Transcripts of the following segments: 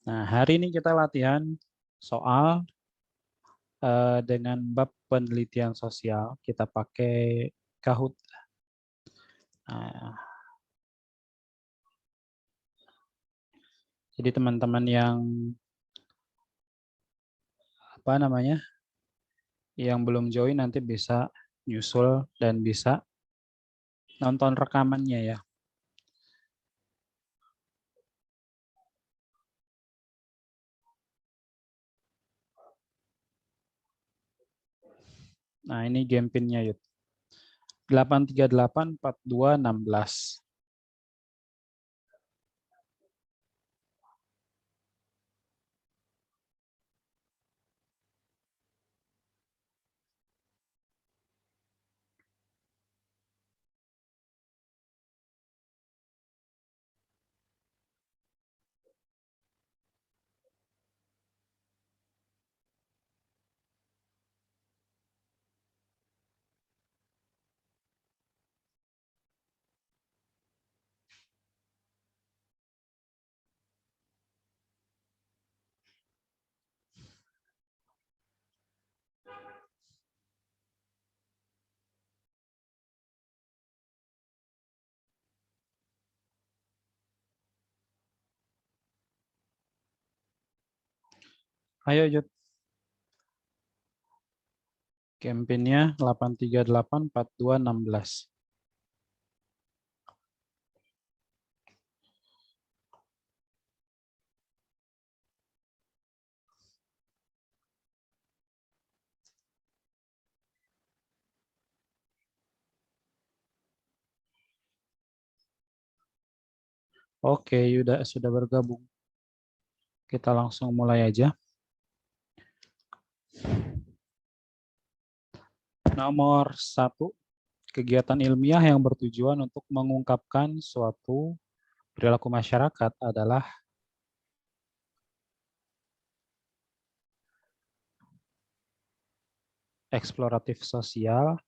Nah, hari ini kita latihan soal dengan bab penelitian sosial. Kita pakai Kahoot. Nah, jadi teman-teman yang yang belum join nanti bisa nyusul dan bisa nonton rekamannya ya. Nah, ini game pinnya yuk. 8384216. Ayo Yud. Game pinnya 8384216. Oke, Yuda sudah bergabung. Kita langsung mulai aja. Nomor 1, kegiatan ilmiah yang bertujuan untuk mengungkapkan suatu perilaku masyarakat adalah eksploratif sosial,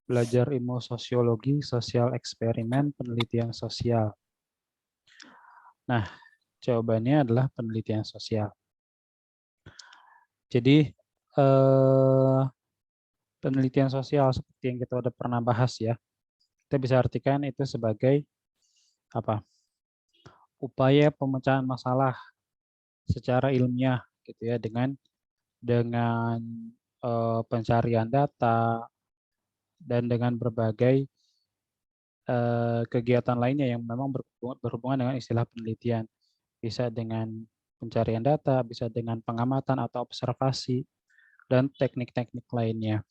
belajar ilmu sosiologi, sosial eksperimen, penelitian sosial. Nah, jawabannya adalah penelitian sosial. Jadi, penelitian sosial seperti yang kita udah pernah bahas ya, kita bisa artikan itu sebagai apa? Upaya pemecahan masalah secara ilmiah gitu ya, dengan pencarian data dan dengan berbagai kegiatan lainnya yang memang berhubungan dengan istilah penelitian. Bisa dengan pencarian data, bisa dengan pengamatan atau observasi, dan teknik-teknik lainnya.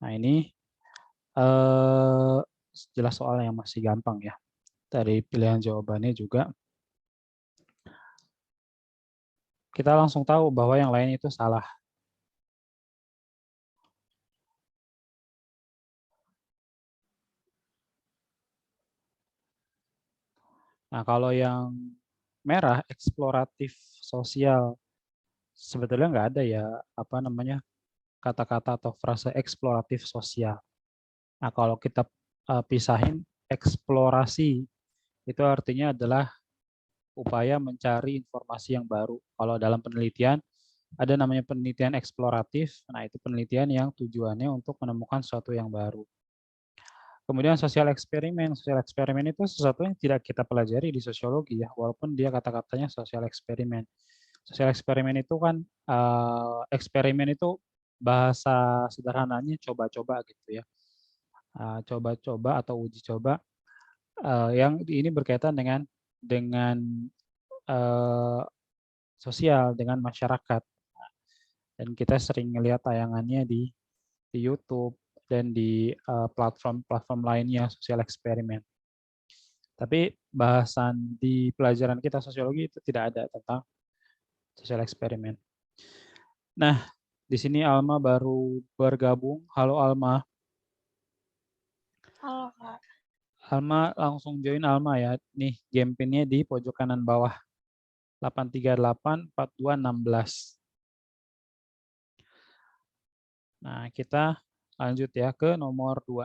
Nah, ini jelas soal yang masih gampang ya. Dari pilihan jawabannya juga, kita langsung tahu bahwa yang lain itu salah. Nah, kalau yang merah, eksploratif sosial, sebetulnya nggak ada ya, kata-kata atau frase eksploratif sosial. Nah, kalau kita pisahin, eksplorasi itu artinya adalah upaya mencari informasi yang baru. Kalau dalam penelitian, ada namanya penelitian eksploratif. Nah, itu penelitian yang tujuannya untuk menemukan sesuatu yang baru. Kemudian sosial eksperimen. Sosial eksperimen itu sesuatu yang tidak kita pelajari di sosiologi ya, walaupun dia kata-katanya sosial eksperimen. Sosial eksperimen itu kan, eksperimen itu bahasa sederhananya coba-coba gitu ya. Coba-coba atau uji coba, yang ini berkaitan dengan eh, sosial, dengan masyarakat. Dan kita sering melihat tayangannya di YouTube dan di platform-platform lainnya sosial eksperimen. Tapi bahasan di pelajaran kita sosiologi itu tidak ada tentang sosial eksperimen. Nah, di sini Alma baru bergabung. Halo Alma. Halo, Kak. Alma langsung join Alma ya. Nih game pinnya di pojok kanan bawah. 8384216. Nah, kita lanjut ya ke nomor 2.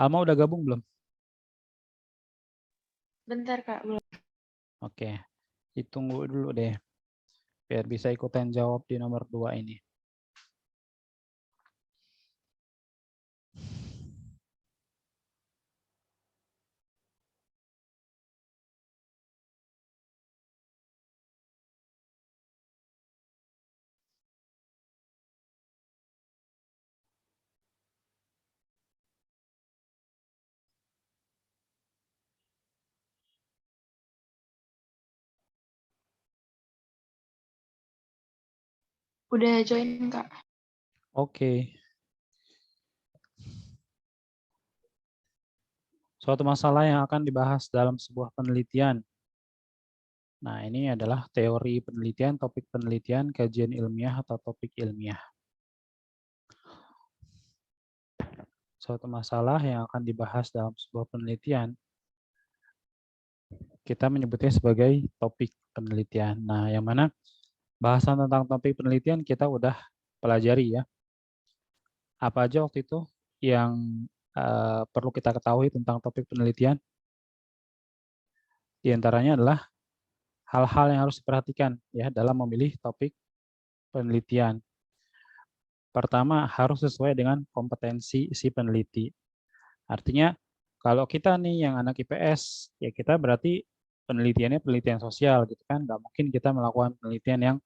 Alma udah gabung belum? Bentar Kak, belum. Oke, ditunggu dulu deh, biar bisa ikutan jawab di nomor 2 ini. Udah join Kak. Oke. Suatu masalah yang akan dibahas dalam sebuah penelitian. Nah, ini adalah teori penelitian, topik penelitian, kajian ilmiah, atau topik ilmiah. Suatu masalah yang akan dibahas dalam sebuah penelitian, kita menyebutnya sebagai topik penelitian. Nah, yang mana bahasan tentang topik penelitian kita udah pelajari ya. Apa aja waktu itu yang perlu kita ketahui tentang topik penelitian? Di antaranya adalah hal-hal yang harus diperhatikan ya dalam memilih topik penelitian. Pertama, harus sesuai dengan kompetensi si peneliti. Artinya, kalau kita nih yang anak IPS, ya kita berarti penelitiannya penelitian sosial gitu kan. Nggak mungkin kita melakukan penelitian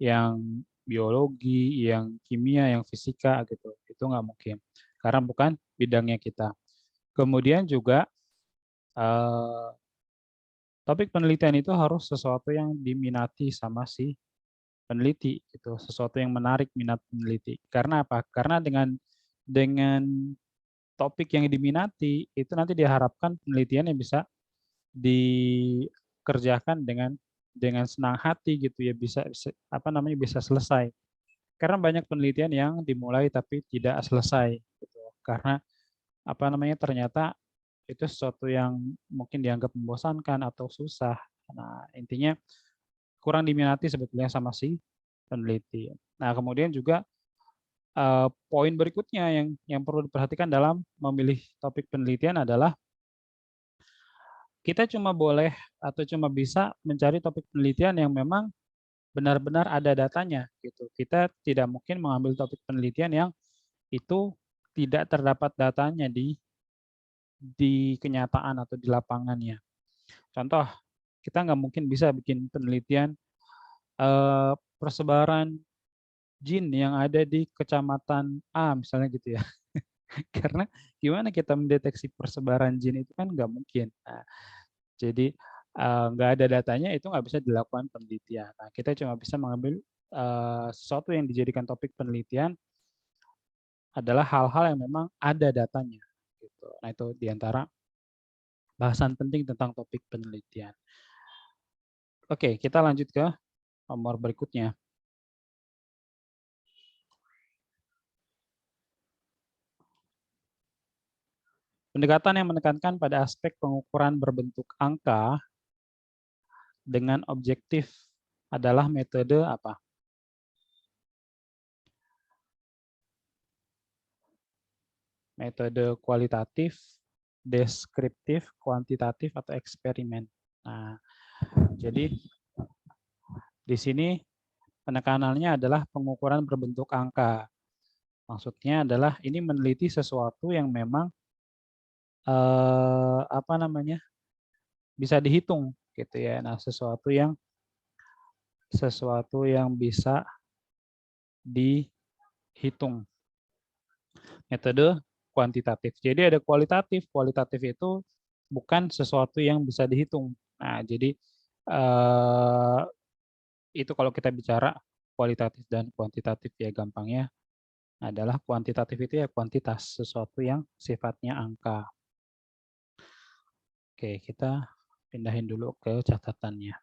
yang biologi, yang kimia, yang fisika gitu. Itu nggak mungkin. Karena bukan bidangnya kita. Kemudian juga topik penelitian itu harus sesuatu yang diminati sama si peneliti gitu, sesuatu yang menarik minat peneliti. Karena apa? Karena dengan topik yang diminati itu nanti diharapkan penelitian yang bisa dikerjakan dengan senang hati gitu ya, bisa bisa selesai. Karena banyak penelitian yang dimulai tapi tidak selesai gitu. Karena ternyata itu sesuatu yang mungkin dianggap membosankan atau susah. Nah, intinya kurang diminati sebetulnya sama si peneliti. Nah, kemudian juga poin berikutnya yang perlu diperhatikan dalam memilih topik penelitian adalah kita cuma boleh atau cuma bisa mencari topik penelitian yang memang benar-benar ada datanya gitu. Kita tidak mungkin mengambil topik penelitian yang itu tidak terdapat datanya di kenyataan atau di lapangannya. Contoh, kita nggak mungkin bisa bikin penelitian persebaran jin yang ada di kecamatan A misalnya gitu ya. Karena gimana kita mendeteksi persebaran jin itu kan nggak mungkin. Nah, jadi nggak ada datanya itu nggak bisa dilakukan penelitian. Nah, kita cuma bisa mengambil sesuatu yang dijadikan topik penelitian adalah hal-hal yang memang ada datanya. Gitu. Nah, itu diantara bahasan penting tentang topik penelitian. Oke, kita lanjut ke nomor berikutnya. Pendekatan yang menekankan pada aspek pengukuran berbentuk angka dengan objektif adalah metode apa? Metode kualitatif, deskriptif, kuantitatif, atau eksperimen. Nah, jadi di sini penekanannya adalah pengukuran berbentuk angka. Maksudnya adalah ini meneliti sesuatu yang memang bisa dihitung gitu ya. Nah, sesuatu yang bisa dihitung. Metode kuantitatif. Jadi ada kualitatif. Kualitatif itu bukan sesuatu yang bisa dihitung. Nah, jadi itu kalau kita bicara kualitatif dan kuantitatif ya gampangnya adalah kuantitatif itu ya kuantitas, sesuatu yang sifatnya angka. Oke, kita pindahin dulu ke catatannya.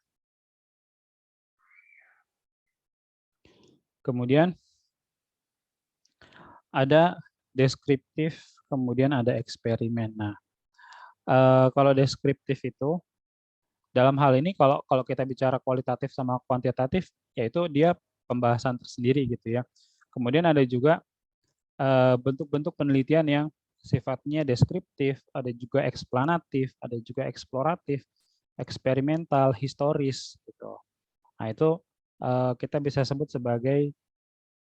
Kemudian ada deskriptif, kemudian ada eksperimen. Nah, kalau deskriptif itu dalam hal ini kalau kita bicara kualitatif sama kuantitatif, yaitu dia pembahasan tersendiri gitu ya. Kemudian ada juga bentuk-bentuk penelitian yang sifatnya deskriptif, ada juga eksplanatif, ada juga eksploratif, eksperimental, historis gitu. Nah, itu kita bisa sebut sebagai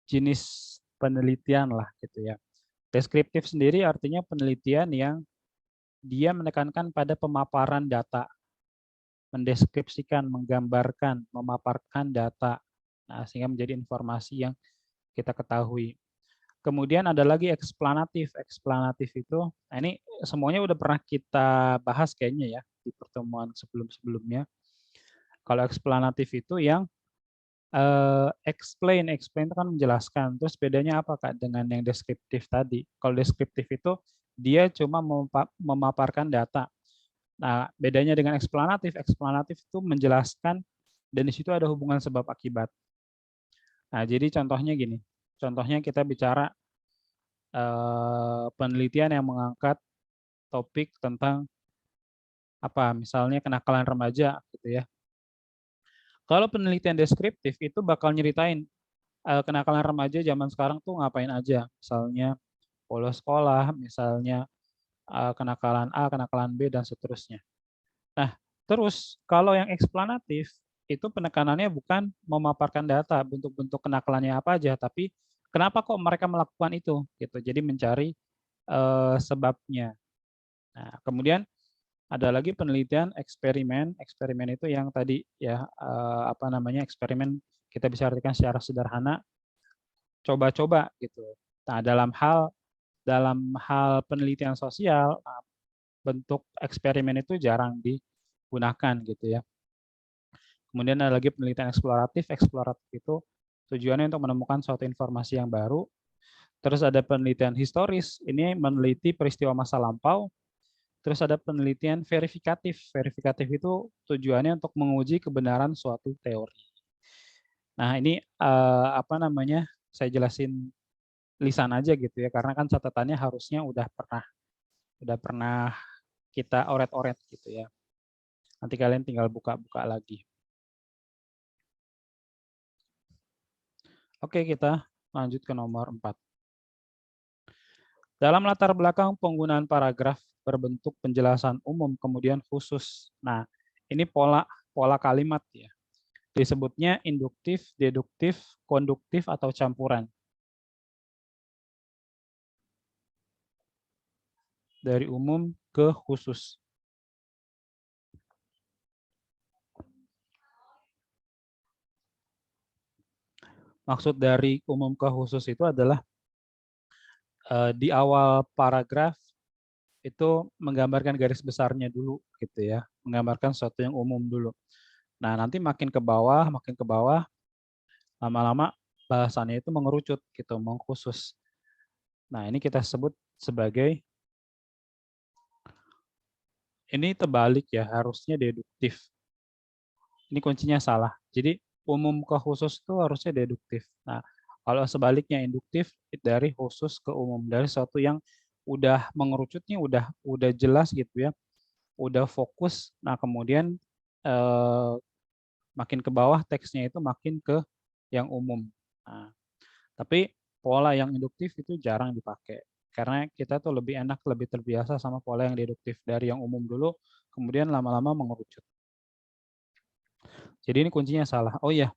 jenis penelitian lah gitu ya. Deskriptif sendiri artinya penelitian yang dia menekankan pada pemaparan data, mendeskripsikan, menggambarkan, memaparkan data, nah, sehingga menjadi informasi yang kita ketahui. Kemudian ada lagi eksplanatif. Eksplanatif itu, nah ini semuanya udah pernah kita bahas kayaknya ya di pertemuan sebelum-sebelumnya. Kalau eksplanatif itu yang explain itu kan menjelaskan. Terus bedanya apa Kak dengan yang deskriptif tadi? Kalau deskriptif itu dia cuma memaparkan data. Nah, bedanya dengan eksplanatif itu menjelaskan dan di situ ada hubungan sebab akibat. Nah, jadi contohnya gini. Contohnya kita bicara penelitian yang mengangkat topik tentang apa? Misalnya kenakalan remaja gitu ya. Kalau penelitian deskriptif itu bakal nyeritain kenakalan remaja zaman sekarang tuh ngapain aja. Misalnya bolos sekolah, misalnya kenakalan A, kenakalan B, dan seterusnya. Nah, terus kalau yang eksplanatif, itu penekanannya bukan memaparkan data, bentuk-bentuk kenakalannya apa aja, tapi kenapa kok mereka melakukan itu, gitu. Jadi mencari sebabnya. Nah, kemudian ada lagi penelitian eksperimen. Eksperimen itu yang tadi ya apa namanya eksperimen kita bisa artikan secara sederhana coba-coba gitu. Nah, dalam hal penelitian sosial, bentuk eksperimen itu jarang digunakan gitu ya. Kemudian ada lagi penelitian eksploratif. Eksploratif itu tujuannya untuk menemukan suatu informasi yang baru. Terus ada penelitian historis, ini meneliti peristiwa masa lampau. Terus ada penelitian verifikatif. Verifikatif itu tujuannya untuk menguji kebenaran suatu teori. Nah, ini apa namanya? Saya jelasin lisan aja gitu ya, karena kan catatannya harusnya udah pernah kita oret-oret gitu ya. Nanti kalian tinggal buka-buka lagi. Oke, kita lanjut ke nomor 4. Dalam latar belakang penggunaan paragraf berbentuk penjelasan umum kemudian khusus. Nah, ini pola kalimat ya. Disebutnya induktif, deduktif, konduktif atau campuran. Dari umum ke khusus. Maksud dari umum ke khusus itu adalah di awal paragraf itu menggambarkan garis besarnya dulu gitu ya, menggambarkan sesuatu yang umum dulu. Nah, nanti makin ke bawah, lama-lama bahasannya itu mengerucut gitu, mengkhusus. Nah, ini kita sebut sebagai ini terbalik ya, harusnya deduktif. Ini kuncinya salah. Jadi umum ke khusus itu harusnya deduktif. Nah, kalau sebaliknya induktif dari khusus ke umum, dari sesuatu yang udah mengerucutnya udah jelas gitu ya, udah fokus. Nah, kemudian makin ke bawah teksnya itu makin ke yang umum. Nah, tapi pola yang induktif itu jarang dipakai karena kita tuh lebih enak, lebih terbiasa sama pola yang deduktif dari yang umum dulu, kemudian lama-lama mengerucut. Jadi ini kuncinya salah. Oh iya,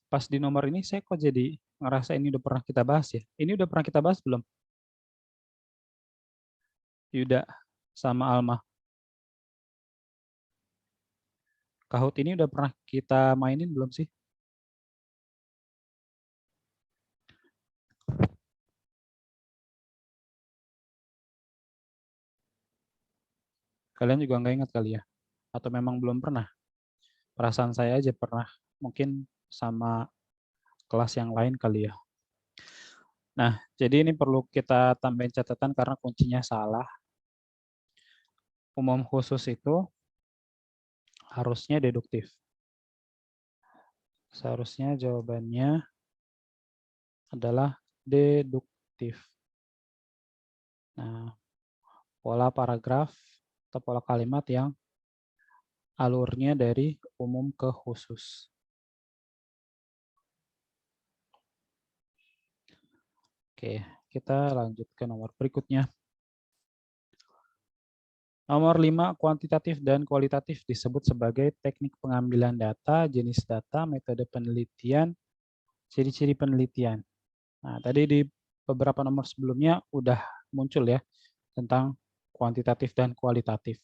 pas di nomor ini saya kok jadi ngerasa ini udah pernah kita bahas ya. Ini udah pernah kita bahas belum? Yuda sama Alma. Kahoot ini udah pernah kita mainin belum sih? Kalian juga nggak ingat kali ya? Atau memang belum pernah? Perasaan saya aja pernah. Mungkin sama kelas yang lain kali ya. Nah, jadi ini perlu kita tambahin catatan karena kuncinya salah. Umum khusus itu harusnya deduktif. Seharusnya jawabannya adalah deduktif. Nah, pola paragraf atau pola kalimat yang alurnya dari umum ke khusus. Oke, kita lanjut ke nomor berikutnya. Nomor 5, kuantitatif dan kualitatif disebut sebagai teknik pengambilan data, jenis data, metode penelitian, ciri-ciri penelitian. Nah, tadi di beberapa nomor sebelumnya udah muncul ya tentang kuantitatif dan kualitatif.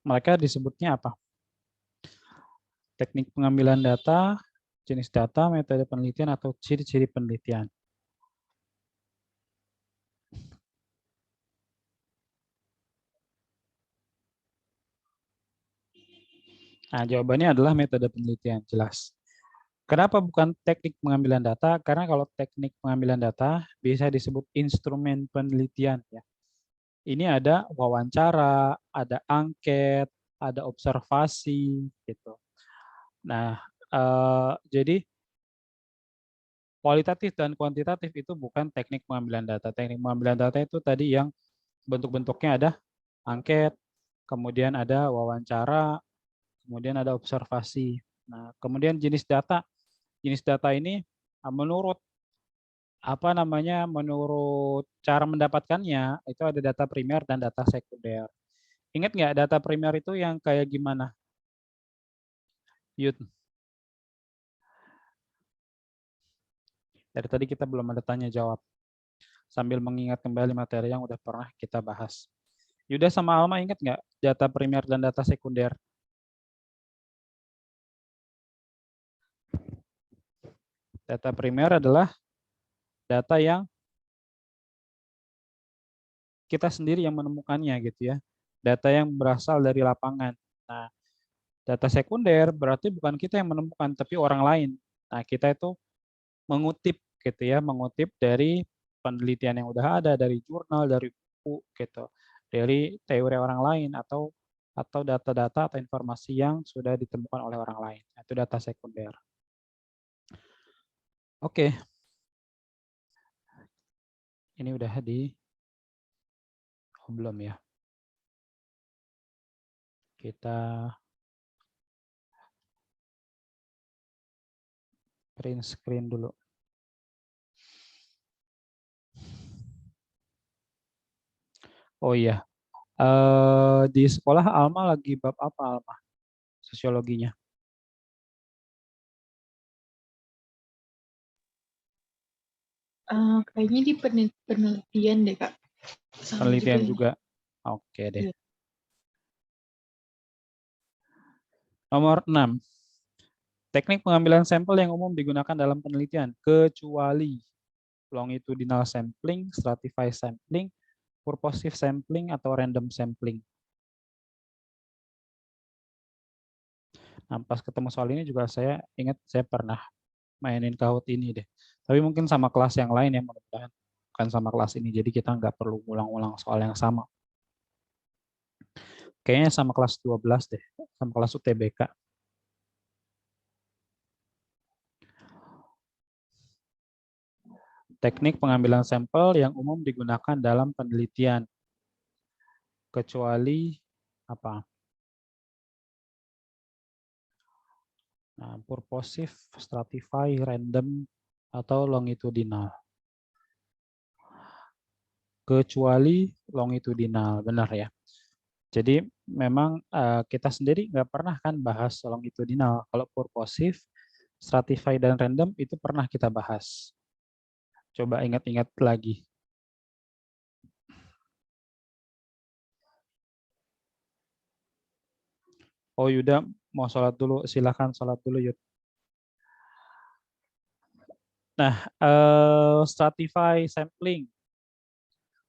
Mereka disebutnya apa? Teknik pengambilan data, jenis data, metode penelitian, atau ciri-ciri penelitian. Nah, jawabannya adalah metode penelitian, jelas. Kenapa bukan teknik pengambilan data? Karena kalau teknik pengambilan data bisa disebut instrumen penelitian. Ya. Ini ada wawancara, ada angket, ada observasi, gitu. Nah, jadi kualitatif dan kuantitatif itu bukan teknik pengambilan data. Teknik pengambilan data itu tadi yang bentuk-bentuknya ada angket, kemudian ada wawancara, kemudian ada observasi. Nah, kemudian jenis data. Jenis data ini menurut menurut cara mendapatkannya itu ada data primer dan data sekunder. Ingat nggak data primer itu yang kayak gimana? Yud. Dari tadi kita belum ada tanya jawab. Sambil mengingat kembali materi yang udah pernah kita bahas. Yuda sama Alma ingat nggak data primer dan data sekunder? Data primer adalah data yang kita sendiri yang menemukannya gitu ya. Data yang berasal dari lapangan. Nah, data sekunder berarti bukan kita yang menemukan tapi orang lain. Nah, kita itu mengutip gitu ya, mengutip dari penelitian yang udah ada, dari jurnal, dari buku gitu, dari teori orang lain atau data-data atau informasi yang sudah ditemukan oleh orang lain. Itu data sekunder. Oke. Ini udah belum ya. Kita print screen dulu. Oh iya. Di sekolah Alma lagi bab apa Alma? Sosiologinya. Kayaknya di penelitian deh, Kak. Sama Penelitian juga. juga. Oke deh. Iya. Nomor 6. Teknik pengambilan sampel yang umum digunakan dalam penelitian, kecuali longitudinal sampling, stratified sampling, purposive sampling, atau random sampling. Nah, pas ketemu soal ini juga saya ingat saya pernah mainin Kahoot ini deh. Tapi mungkin sama kelas yang lain ya, mudah-mudahan bukan sama kelas ini. Jadi kita nggak perlu ulang-ulang soal yang sama. Kayaknya sama kelas 12 deh, sama kelas UTBK. Teknik pengambilan sampel yang umum digunakan dalam penelitian. Kecuali apa? Nah, purposive, stratify, random, atau longitudinal. Kecuali longitudinal, benar ya. Jadi memang kita sendiri nggak pernah kan bahas longitudinal. Kalau purposive, stratify, dan random itu pernah kita bahas. Coba ingat-ingat lagi. Oh Yuda mau sholat dulu, silakan sholat dulu Yud. Nah, stratify sampling.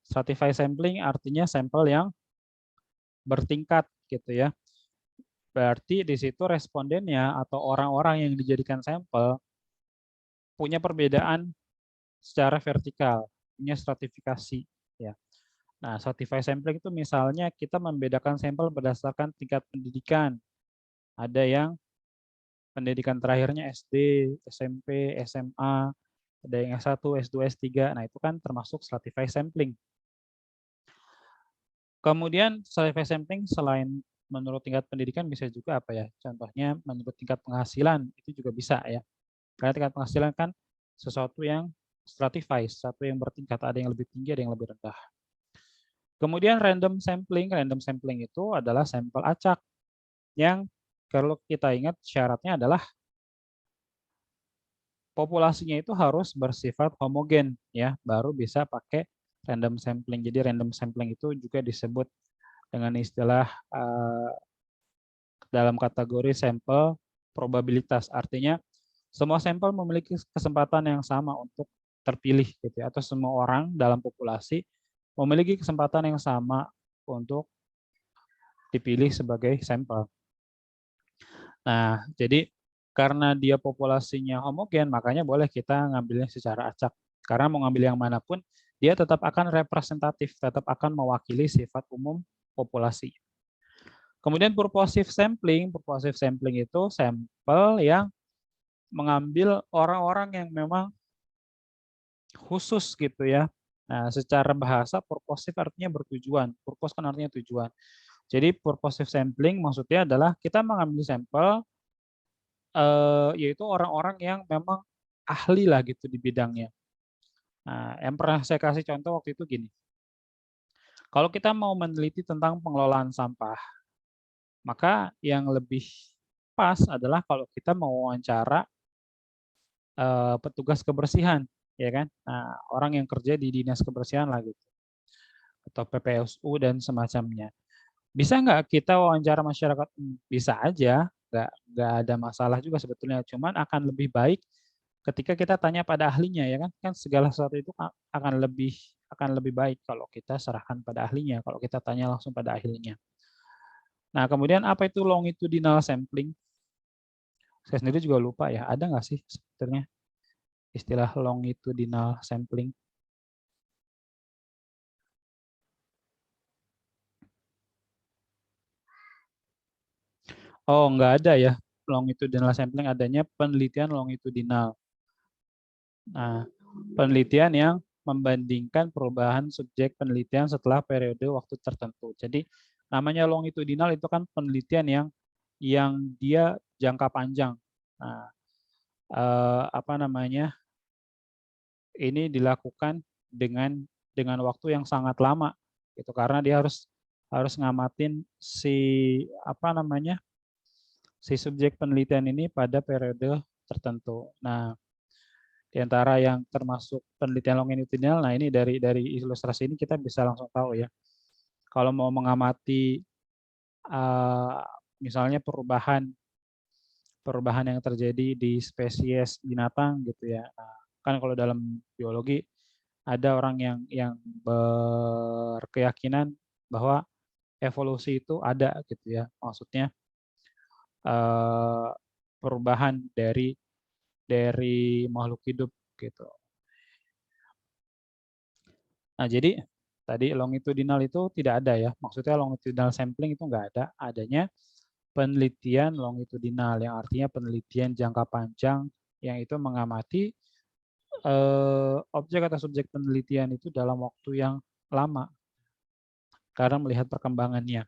Stratify sampling artinya sampel yang bertingkat gitu ya. Berarti di situ respondennya atau orang-orang yang dijadikan sampel punya perbedaan secara vertikal, punya stratifikasi ya. Nah, stratified sampling itu misalnya kita membedakan sampel berdasarkan tingkat pendidikan. Ada yang pendidikan terakhirnya SD, SMP, SMA, ada yang S1, S2, S3. Nah, itu kan termasuk stratified sampling. Kemudian stratified sampling selain menurut tingkat pendidikan bisa juga apa ya? Contohnya menurut tingkat penghasilan itu juga bisa ya. Karena tingkat penghasilan kan sesuatu yang stratified, satu yang bertingkat, ada yang lebih tinggi, ada yang lebih rendah. Kemudian random sampling itu adalah sampel acak yang kalau kita ingat syaratnya adalah populasinya itu harus bersifat homogen ya, baru bisa pakai random sampling. Jadi random sampling itu juga disebut dengan istilah dalam kategori sampel probabilitas. Artinya semua sampel memiliki kesempatan yang sama untuk terpilih gitu ya, atau semua orang dalam populasi memiliki kesempatan yang sama untuk dipilih sebagai sampel. Nah, jadi karena dia populasinya homogen, makanya boleh kita ngambilnya secara acak. Karena mau ngambil yang manapun, dia tetap akan representatif, tetap akan mewakili sifat umum populasi. Kemudian purposive sampling itu sampel yang mengambil orang-orang yang memang khusus gitu ya. Nah, secara bahasa purposive artinya bertujuan. Purpose kan artinya tujuan. Jadi purposive sampling maksudnya adalah kita mengambil sampel yaitu orang-orang yang memang ahli lah gitu di bidangnya. Nah, yang pernah saya kasih contoh waktu itu gini. Kalau kita mau meneliti tentang pengelolaan sampah, maka yang lebih pas adalah kalau kita mau wawancara petugas kebersihan, ya kan? Nah, orang yang kerja di dinas kebersihan lah gitu, atau PPSU dan semacamnya. Bisa nggak kita wawancara masyarakat? Bisa aja, nggak ada masalah juga sebetulnya. Cuman akan lebih baik ketika kita tanya pada ahlinya, ya kan? Kan segala sesuatu itu akan lebih baik kalau kita serahkan pada ahlinya, kalau kita tanya langsung pada ahlinya. Nah, kemudian apa itu longitudinal sampling? Saya sendiri juga lupa ya, ada nggak sih sebetulnya istilah longitudinal sampling? Oh, nggak ada ya longitudinal sampling, adanya penelitian longitudinal. Nah, penelitian yang membandingkan perubahan subjek penelitian setelah periode waktu tertentu. Jadi namanya longitudinal itu kan penelitian yang dia jangka panjang. Nah, apa namanya? Ini dilakukan dengan waktu yang sangat lama gitu karena dia harus ngamatin si subjek penelitian ini pada periode tertentu. Nah, di antara yang termasuk penelitian longitudinal, nah ini dari ilustrasi ini kita bisa langsung tahu ya. Kalau mau mengamati misalnya perubahan yang terjadi di spesies binatang gitu ya. Nah, kan kalau dalam biologi ada orang yang berkeyakinan bahwa evolusi itu ada gitu ya. Maksudnya perubahan dari makhluk hidup gitu. Nah, jadi tadi longitudinal itu tidak ada ya. Maksudnya longitudinal sampling itu enggak ada. Adanya penelitian longitudinal yang artinya penelitian jangka panjang yang itu mengamati objek atau subjek penelitian itu dalam waktu yang lama karena melihat perkembangannya.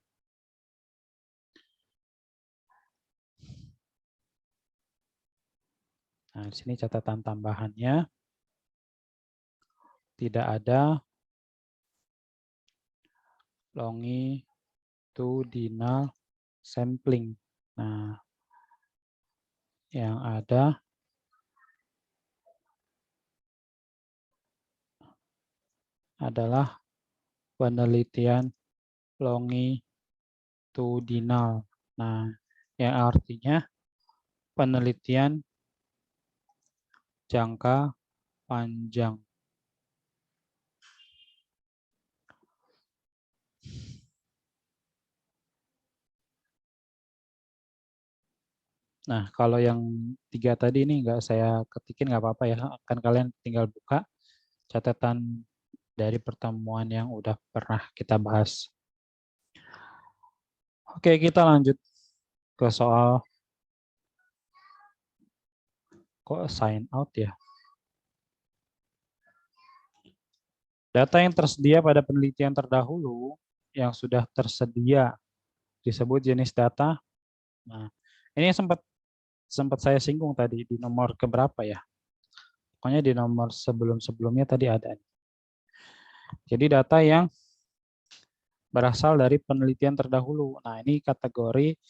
Nah, di sini catatan tambahannya tidak ada longitudinal sampling. Nah, yang ada adalah penelitian longitudinal. Nah, yang artinya penelitian jangka panjang. Nah, kalau yang 3 tadi ini nggak saya ketikin nggak apa-apa ya. Kan kalian tinggal buka catatan dari pertemuan yang udah pernah kita bahas. Oke, kita lanjut ke soal kok sign out ya. Data yang tersedia pada penelitian terdahulu yang sudah tersedia disebut jenis data. Nah, ini sempat saya singgung tadi di nomor keberapa ya? Pokoknya di nomor sebelum-sebelumnya tadi ada. Jadi data yang berasal dari penelitian terdahulu. Nah, ini kategorinya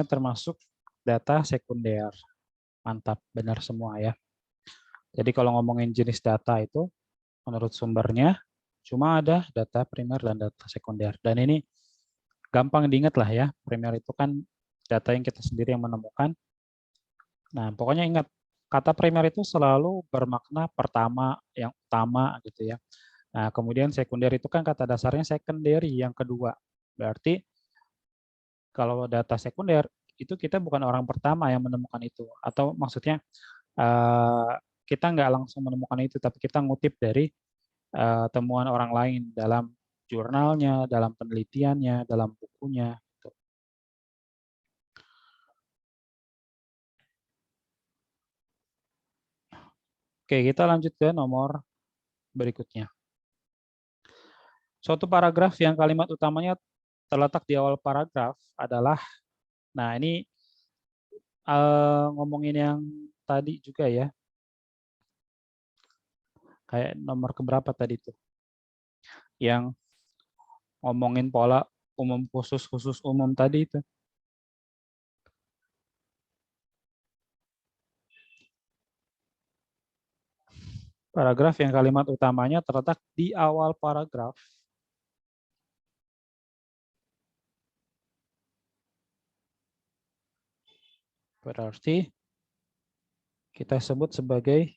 termasuk data sekunder. Mantap, benar semua ya. Jadi kalau ngomongin jenis data itu, menurut sumbernya, cuma ada data primer dan data sekunder. Dan ini gampang diingat lah ya, primer itu kan data yang kita sendiri yang menemukan. Nah, pokoknya ingat, kata primer itu selalu bermakna pertama, yang utama gitu ya. Nah, kemudian sekunder itu kan kata dasarnya secondary, yang kedua. Berarti kalau data sekunder, itu kita bukan orang pertama yang menemukan itu. Atau maksudnya kita nggak langsung menemukan itu, tapi kita ngutip dari temuan orang lain dalam jurnalnya, dalam penelitiannya, dalam bukunya. Gitu. Oke, kita lanjut ke nomor berikutnya. Suatu paragraf yang kalimat utamanya terletak di awal paragraf adalah, nah ini ngomongin yang tadi juga ya, kayak nomor keberapa tadi tuh, yang ngomongin pola umum khusus umum tadi itu. Paragraf yang kalimat utamanya terletak di awal paragraf. Berarti kita sebut sebagai,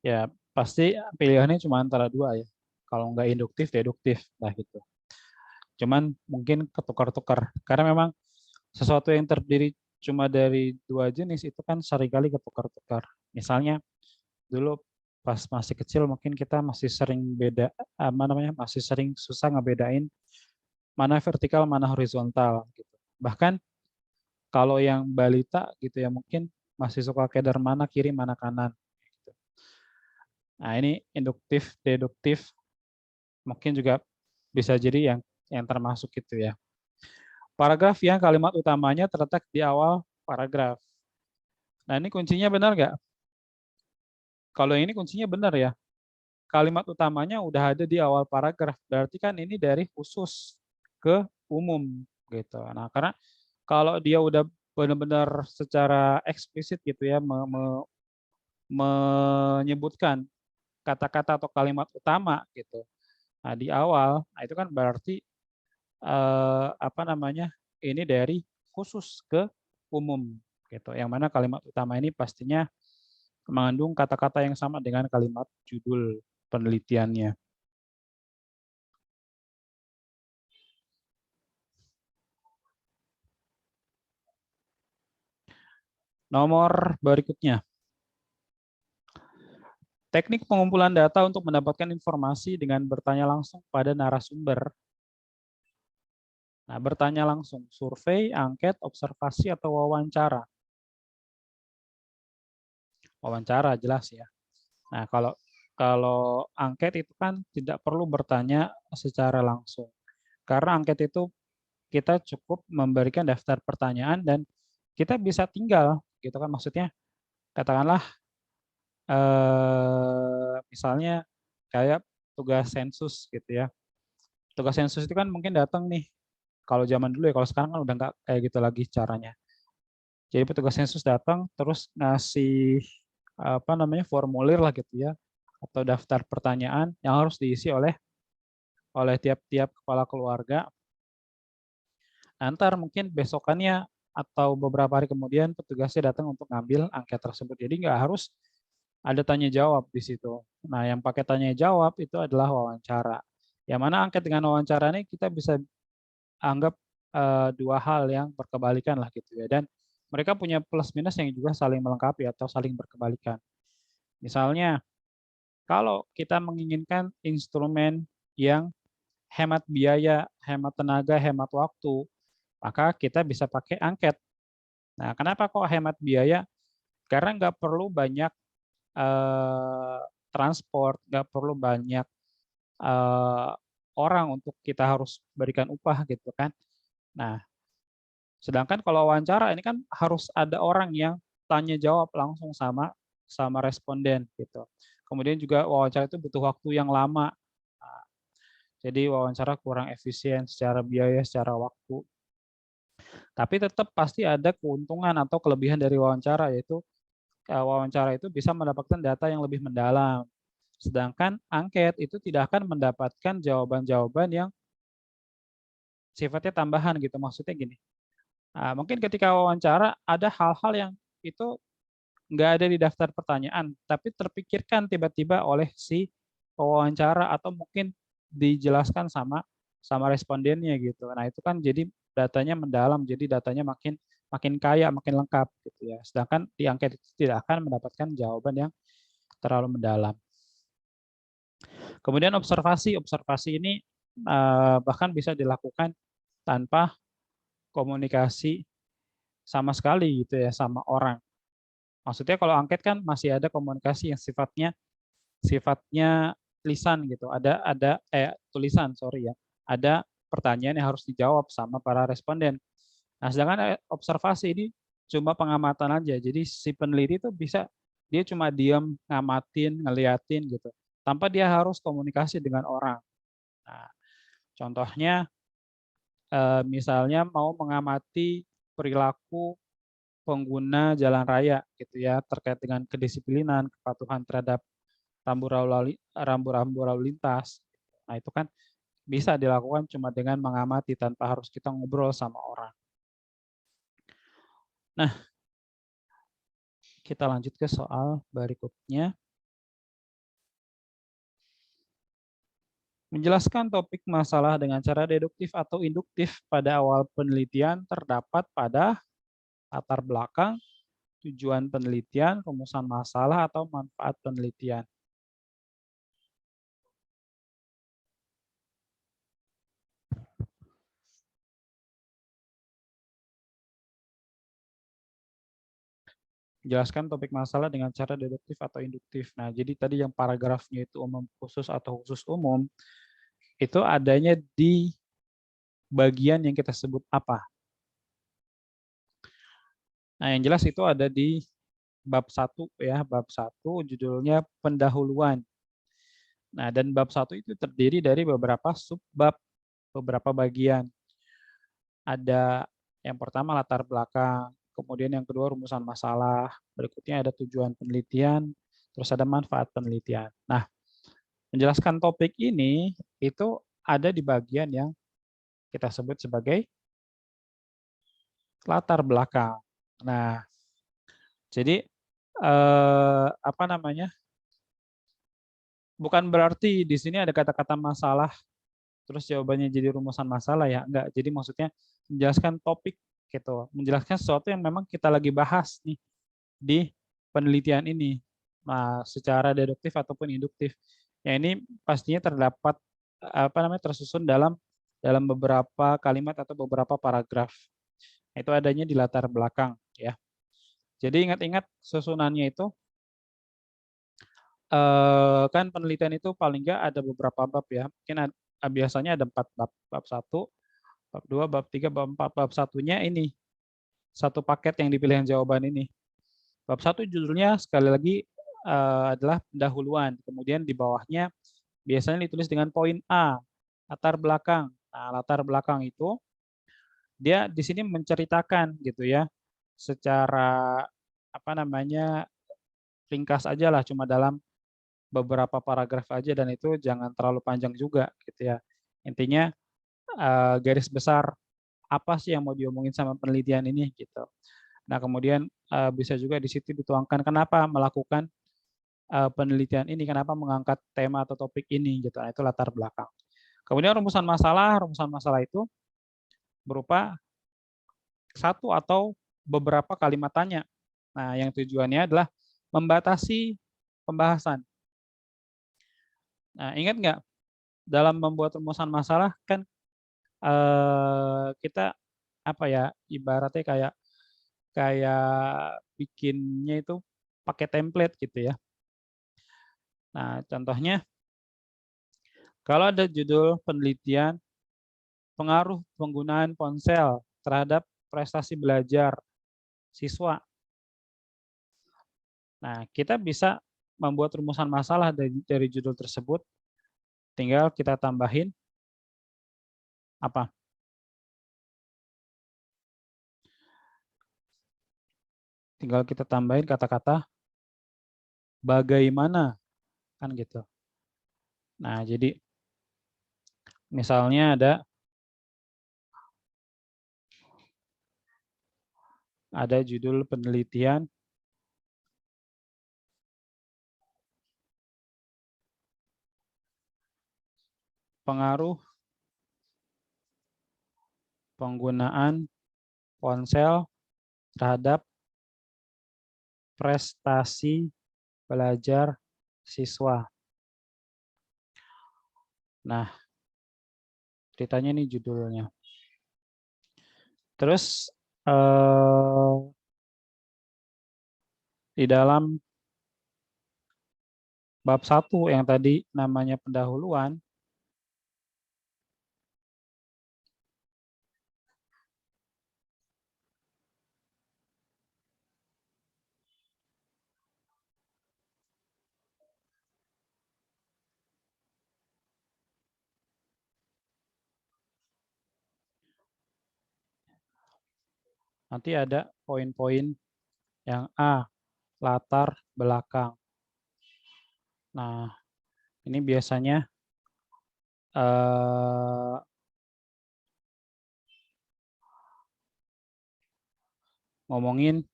ya pasti pilihannya cuma antara dua ya. Kalau nggak induktif, deduktif lah gitu. Cuman mungkin ketukar-tukar. Karena memang sesuatu yang terdiri cuma dari dua jenis itu kan seringkali ketukar-tukar. Misalnya dulu pas masih kecil mungkin kita masih sering masih sering susah ngebedain mana vertikal, mana horizontal gitu. Bahkan kalau yang balita gitu ya mungkin masih suka keder mana kiri, mana kanan. Gitu. Nah ini induktif, deduktif mungkin juga bisa jadi yang termasuk itu ya. Paragraf yang kalimat utamanya terletak di awal paragraf. Nah ini kuncinya benar nggak? Kalau ini kuncinya benar ya. Kalimat utamanya udah ada di awal paragraf. Berarti kan ini dari khusus ke umum gitu. Nah karena kalau dia udah benar-benar secara eksplisit gitu ya menyebutkan kata-kata atau kalimat utama gitu. Nah di awal, nah itu kan berarti ini dari khusus ke umum gitu. Yang mana kalimat utama ini pastinya mengandung kata-kata yang sama dengan kalimat judul penelitiannya. Nomor berikutnya. Teknik pengumpulan data untuk mendapatkan informasi dengan bertanya langsung pada narasumber. Nah, bertanya langsung, survei, angket, observasi, atau wawancara. Wawancara jelas ya. Nah, kalau angket itu kan tidak perlu bertanya secara langsung. Karena angket itu kita cukup memberikan daftar pertanyaan dan kita bisa tinggal gitu kan, maksudnya katakanlah misalnya kayak tugas sensus gitu ya. Tugas sensus itu kan mungkin datang nih, kalau zaman dulu ya, kalau sekarang kan udah nggak kayak gitu lagi caranya. Jadi petugas sensus datang terus ngasih formulir lah gitu ya, atau daftar pertanyaan yang harus diisi oleh tiap-tiap kepala keluarga. Ntar mungkin besokannya atau beberapa hari kemudian petugasnya datang untuk ngambil angket tersebut. Jadi nggak harus ada tanya jawab di situ. Nah, yang pakai tanya jawab itu adalah wawancara. Yang mana angket dengan wawancara ini kita bisa anggap dua hal yang berkebalikan lah gitu ya. Dan mereka punya plus minus yang juga saling melengkapi atau saling berkebalikan. Misalnya, kalau kita menginginkan instrumen yang hemat biaya, hemat tenaga, hemat waktu, maka kita bisa pakai angket. Nah, kenapa kok hemat biaya? Karena nggak perlu banyak transport, nggak perlu banyak orang untuk kita harus berikan upah gitu kan. Nah, sedangkan kalau wawancara ini kan harus ada orang yang tanya jawab langsung sama responden gitu. Kemudian juga wawancara itu butuh waktu yang lama. Nah, jadi wawancara kurang efisien secara biaya, secara waktu. Tapi tetap pasti ada keuntungan atau kelebihan dari wawancara, yaitu wawancara itu bisa mendapatkan data yang lebih mendalam. Sedangkan angket itu tidak akan mendapatkan jawaban-jawaban yang sifatnya tambahan gitu. Maksudnya gini, mungkin ketika wawancara ada hal-hal yang itu nggak ada di daftar pertanyaan, tapi terpikirkan tiba-tiba oleh si pewawancara atau mungkin dijelaskan sama respondennya gitu. Nah itu kan jadi datanya mendalam, jadi datanya makin makin kaya, makin lengkap gitu ya. Sedangkan di angket itu tidak akan mendapatkan jawaban yang terlalu mendalam. Kemudian observasi ini bahkan bisa dilakukan tanpa komunikasi sama sekali gitu ya sama orang. Maksudnya kalau angket kan masih ada komunikasi yang sifatnya lisan gitu. Ada tulisan, sorry ya. Ada pertanyaan yang harus dijawab sama para responden. Nah, sedangkan observasi ini cuma pengamatan aja. Jadi si peneliti itu bisa dia cuma diam ngamatin, ngeliatin gitu. Tanpa dia harus komunikasi dengan orang. Nah, contohnya misalnya mau mengamati perilaku pengguna jalan raya gitu ya terkait dengan kedisiplinan, kepatuhan terhadap rambu-rambu lalu lintas. Nah, itu kan bisa dilakukan cuma dengan mengamati tanpa harus kita ngobrol sama orang. Nah, kita lanjut ke soal berikutnya. Menjelaskan topik masalah dengan cara deduktif atau induktif pada awal penelitian terdapat pada latar belakang, tujuan penelitian, rumusan masalah, atau manfaat penelitian. Jelaskan topik masalah dengan cara deduktif atau induktif. Nah, jadi tadi yang paragrafnya itu umum khusus atau khusus umum, itu adanya di bagian yang kita sebut apa. Nah, yang jelas itu ada di bab 1 ya, bab 1 judulnya pendahuluan. Nah, dan bab 1 itu terdiri dari beberapa subbab, beberapa bagian. Ada yang pertama latar belakang, kemudian yang kedua rumusan masalah, berikutnya ada tujuan penelitian, terus ada manfaat penelitian. Nah, menjelaskan topik ini itu ada di bagian yang kita sebut sebagai latar belakang. Nah, jadi apa namanya? Bukan berarti di sini ada kata-kata masalah terus jawabannya jadi rumusan masalah ya, enggak. Jadi maksudnya menjelaskan topik gitu, menjelaskan sesuatu yang memang kita lagi bahas nih di penelitian ini. Nah, secara deduktif ataupun induktif. Ya ini pastinya terdapat apa namanya tersusun dalam beberapa kalimat atau beberapa paragraf. Itu adanya di latar belakang ya. Jadi ingat-ingat susunannya itu kan penelitian itu paling nggak ada beberapa bab ya. Mungkin biasanya ada 4 bab. Bab 1, bab 2, bab 3, bab 4. Bab satunya ini satu paket yang dipilihan jawaban ini. Bab 1 judulnya sekali lagi adalah pendahuluan. Kemudian di bawahnya biasanya ditulis dengan poin A, latar belakang. Nah, latar belakang itu dia di sini menceritakan gitu ya, secara apa namanya ringkas aja lah, cuma dalam beberapa paragraf aja dan itu jangan terlalu panjang juga gitu ya. Intinya garis besar apa sih yang mau diomongin sama penelitian ini gitu. Nah kemudian bisa juga di situ dituangkan kenapa melakukan penelitian ini, kenapa mengangkat tema atau topik ini gitu. Nah, itu latar belakang. Kemudian rumusan masalah itu berupa satu atau beberapa kalimat tanya. Nah, yang tujuannya adalah membatasi pembahasan. Nah, ingat nggak dalam membuat rumusan masalah kan kita apa ya ibaratnya kayak kayak bikinnya itu pakai template gitu ya. Nah, contohnya kalau ada judul penelitian pengaruh penggunaan ponsel terhadap prestasi belajar siswa. Nah, kita bisa membuat rumusan masalah dari judul tersebut. Tinggal kita tambahin apa? Tinggal kita tambahin kata-kata bagaimana, kan gitu. Nah, jadi misalnya ada judul penelitian pengaruh penggunaan ponsel terhadap prestasi belajar siswa. Nah, ceritanya nih judulnya. Terus di dalam bab 1 yang tadi namanya pendahuluan, nanti ada poin-poin yang A, latar belakang. Nah, ini biasanya ngomongin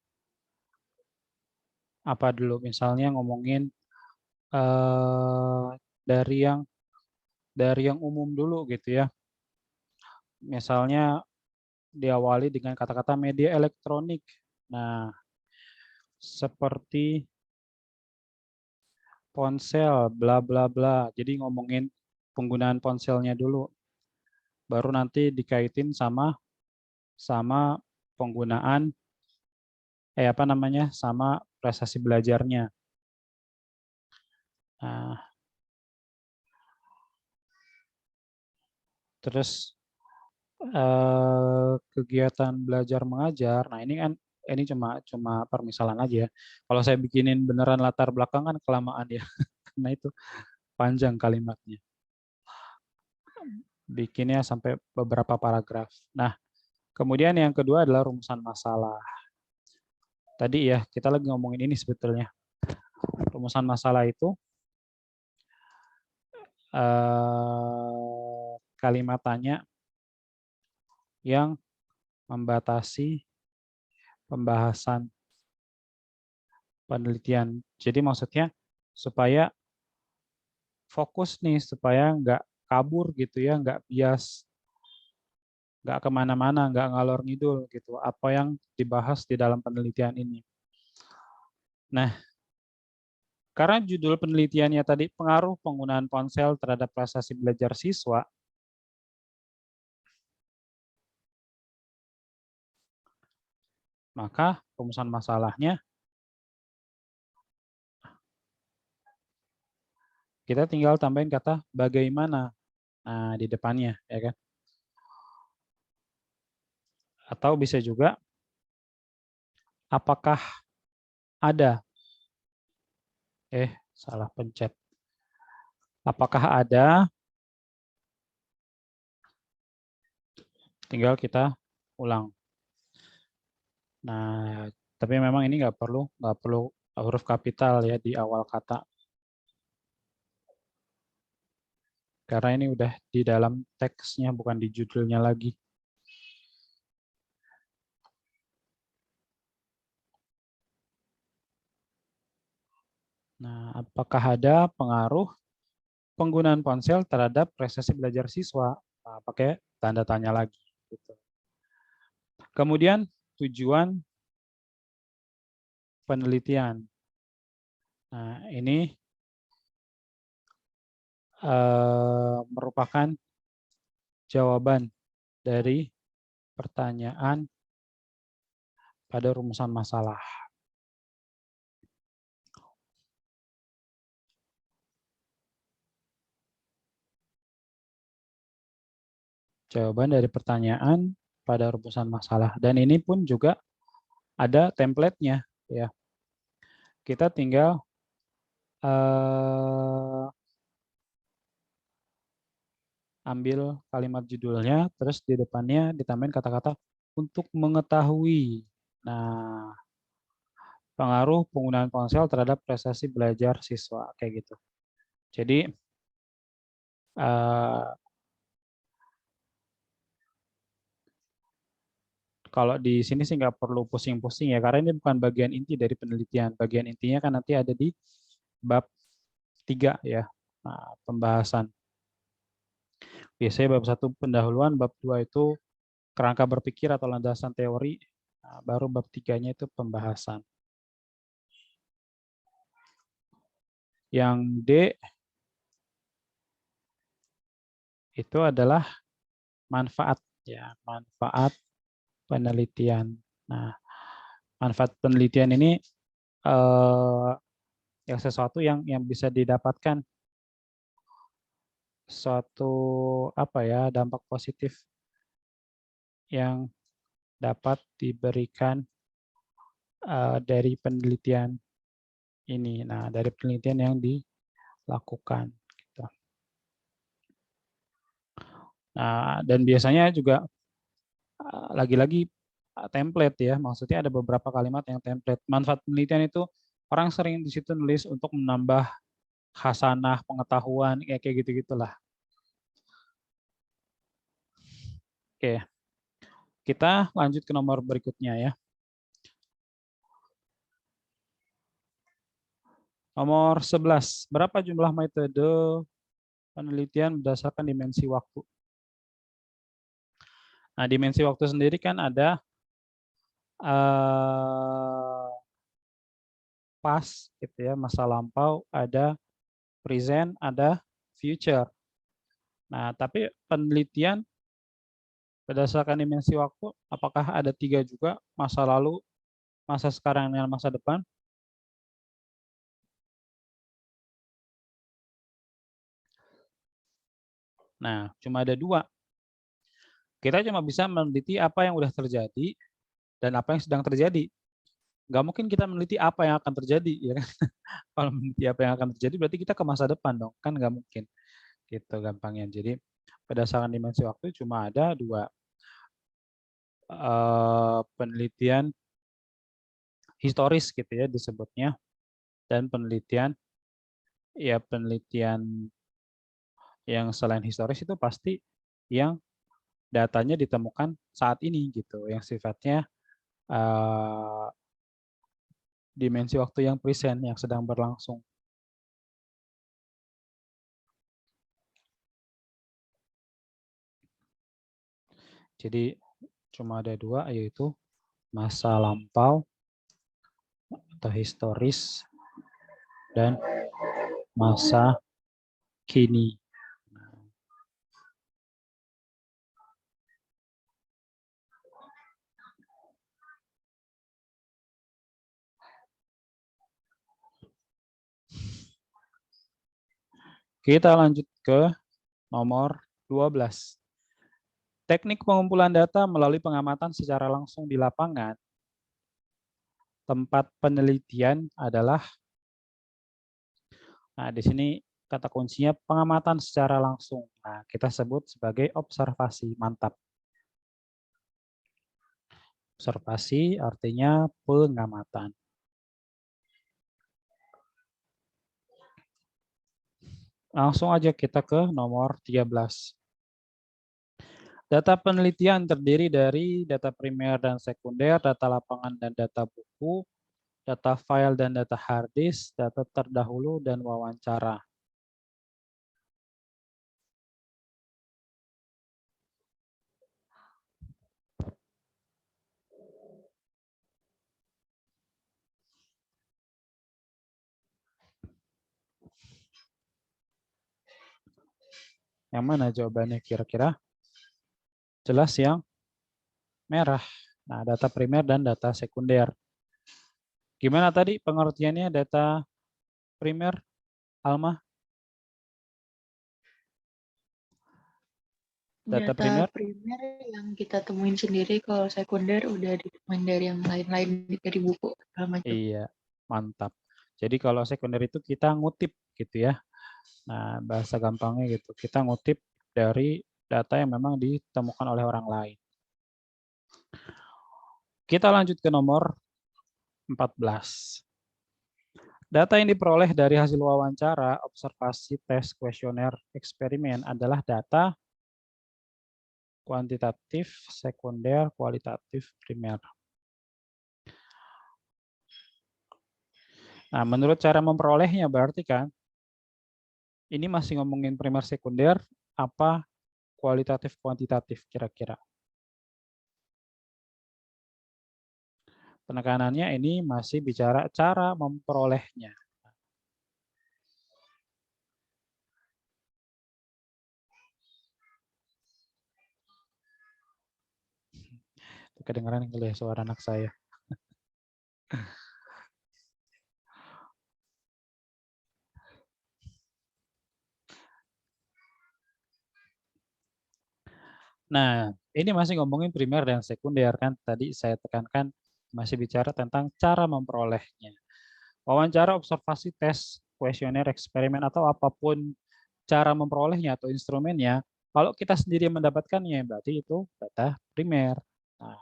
apa dulu? Misalnya ngomongin dari yang umum dulu gitu ya. Misalnya diawali dengan kata-kata media elektronik. Nah, seperti ponsel, bla bla bla. Jadi ngomongin penggunaan ponselnya dulu. Baru nanti dikaitin sama penggunaan sama prestasi belajarnya. Nah, terus kegiatan belajar mengajar. Nah, ini cuma permisalan aja. Kalau saya bikinin beneran latar belakang kan kelamaan ya. Karena itu panjang kalimatnya. Bikinnya sampai beberapa paragraf. Nah, kemudian yang kedua adalah rumusan masalah. Tadi ya, kita lagi ngomongin ini sebetulnya. Rumusan masalah itu kalimat tanya yang membatasi pembahasan penelitian. Jadi maksudnya supaya fokus nih, supaya nggak kabur gitu ya, nggak bias, nggak kemana-mana, nggak ngalor ngidul gitu. Apa yang dibahas di dalam penelitian ini. Nah, karena judul penelitiannya tadi pengaruh penggunaan ponsel terhadap prestasi belajar siswa, maka rumusan masalahnya kita tinggal tambahin kata bagaimana di depannya, ya kan? Atau bisa juga apakah ada? Salah pencet. Apakah ada? Tinggal kita ulang. Nah, tapi memang ini nggak perlu huruf kapital ya di awal kata. Karena ini udah di dalam teksnya, bukan di judulnya lagi. Nah, apakah ada pengaruh penggunaan ponsel terhadap prestasi belajar siswa? Nah, pakai tanda tanya lagi. Gitu. Kemudian tujuan penelitian. Nah, ini merupakan jawaban dari pertanyaan pada rumusan masalah. Jawaban dari pertanyaan pada rumusan masalah. Dan ini pun juga ada template-nya ya. kita tinggal ambil kalimat judulnya, terus di depannya ditambahin kata-kata untuk mengetahui. Nah, pengaruh penggunaan ponsel terhadap prestasi belajar siswa, kayak gitu. Jadi, kalau di sini sih nggak perlu pusing-pusing ya, karena ini bukan bagian inti dari penelitian. Bagian intinya kan nanti ada di bab 3 ya, nah, pembahasan. Biasanya bab 1 pendahuluan, bab 2 itu kerangka berpikir atau landasan teori, nah, baru bab 3-nya itu pembahasan. Yang D itu adalah manfaat ya, manfaat penelitian. Nah, manfaat penelitian ini ya sesuatu yang bisa didapatkan suatu apa ya, dampak positif yang dapat diberikan dari penelitian ini. Nah, dari penelitian yang dilakukan. Gitu. Nah, dan biasanya juga lagi-lagi template ya, maksudnya ada beberapa kalimat yang template. Manfaat penelitian itu orang sering di situ nulis untuk menambah khasanah pengetahuan, kayak gitu-gitulah. Oke, kita lanjut ke nomor berikutnya ya. Nomor 11, berapa jumlah metode penelitian berdasarkan dimensi waktu? Nah, dimensi waktu sendiri kan ada past gitu ya, masa lampau, ada present, ada future. Nah, tapi penelitian berdasarkan dimensi waktu, apakah ada 3 juga, masa lalu, masa sekarang, dan masa depan? Nah, cuma ada 2. Kita cuma bisa meneliti apa yang sudah terjadi dan apa yang sedang terjadi. Nggak mungkin kita meneliti apa yang akan terjadi, ya kan? Kalau meneliti apa yang akan terjadi, berarti kita ke masa depan dong, kan nggak mungkin. Gitu gampangnya. Jadi berdasarkan dimensi waktu cuma ada 2. Penelitian historis gitu ya disebutnya, dan penelitian yang selain historis itu pasti yang datanya ditemukan saat ini gitu, yang sifatnya dimensi waktu yang present, yang sedang berlangsung. Jadi cuma ada 2, yaitu masa lampau atau historis dan masa kini. Kita lanjut ke nomor 12. Teknik pengumpulan data melalui pengamatan secara langsung di lapangan. Tempat penelitian adalah, nah di sini kata kuncinya pengamatan secara langsung. Nah, kita sebut sebagai observasi. Mantap. Observasi artinya pengamatan. Langsung aja kita ke nomor 13. Data penelitian terdiri dari data primer dan sekunder, data lapangan dan data buku, data file dan data hard disk, data terdahulu, dan wawancara. Yang mana jawabannya kira-kira? Jelas yang merah. Nah, data primer dan data sekunder. Gimana tadi pengertiannya data primer, Alma? Data primer yang kita temuin sendiri, kalau sekunder udah ditemuin dari yang lain-lain dari buku. Iya, mantap. Jadi kalau sekunder itu kita ngutip gitu ya. Nah, bahasa gampangnya gitu. Kita ngutip dari data yang memang ditemukan oleh orang lain. Kita lanjut ke nomor 14. Data yang diperoleh dari hasil wawancara, observasi, tes, kuesioner, eksperimen adalah data kuantitatif, sekunder, kualitatif, primer. Nah, menurut cara memperolehnya berarti kan, ini masih ngomongin primer sekunder, apa kualitatif kuantitatif kira-kira? Penekanannya ini masih bicara cara memperolehnya. Kedengaran kali ya suara anak saya. Nah, ini masih ngomongin primer dan sekunder kan. Tadi saya tekankan masih bicara tentang cara memperolehnya. Wawancara, observasi, tes, kuesioner, eksperimen, atau apapun cara memperolehnya atau instrumennya, kalau kita sendiri mendapatkannya, berarti itu data primer. Nah,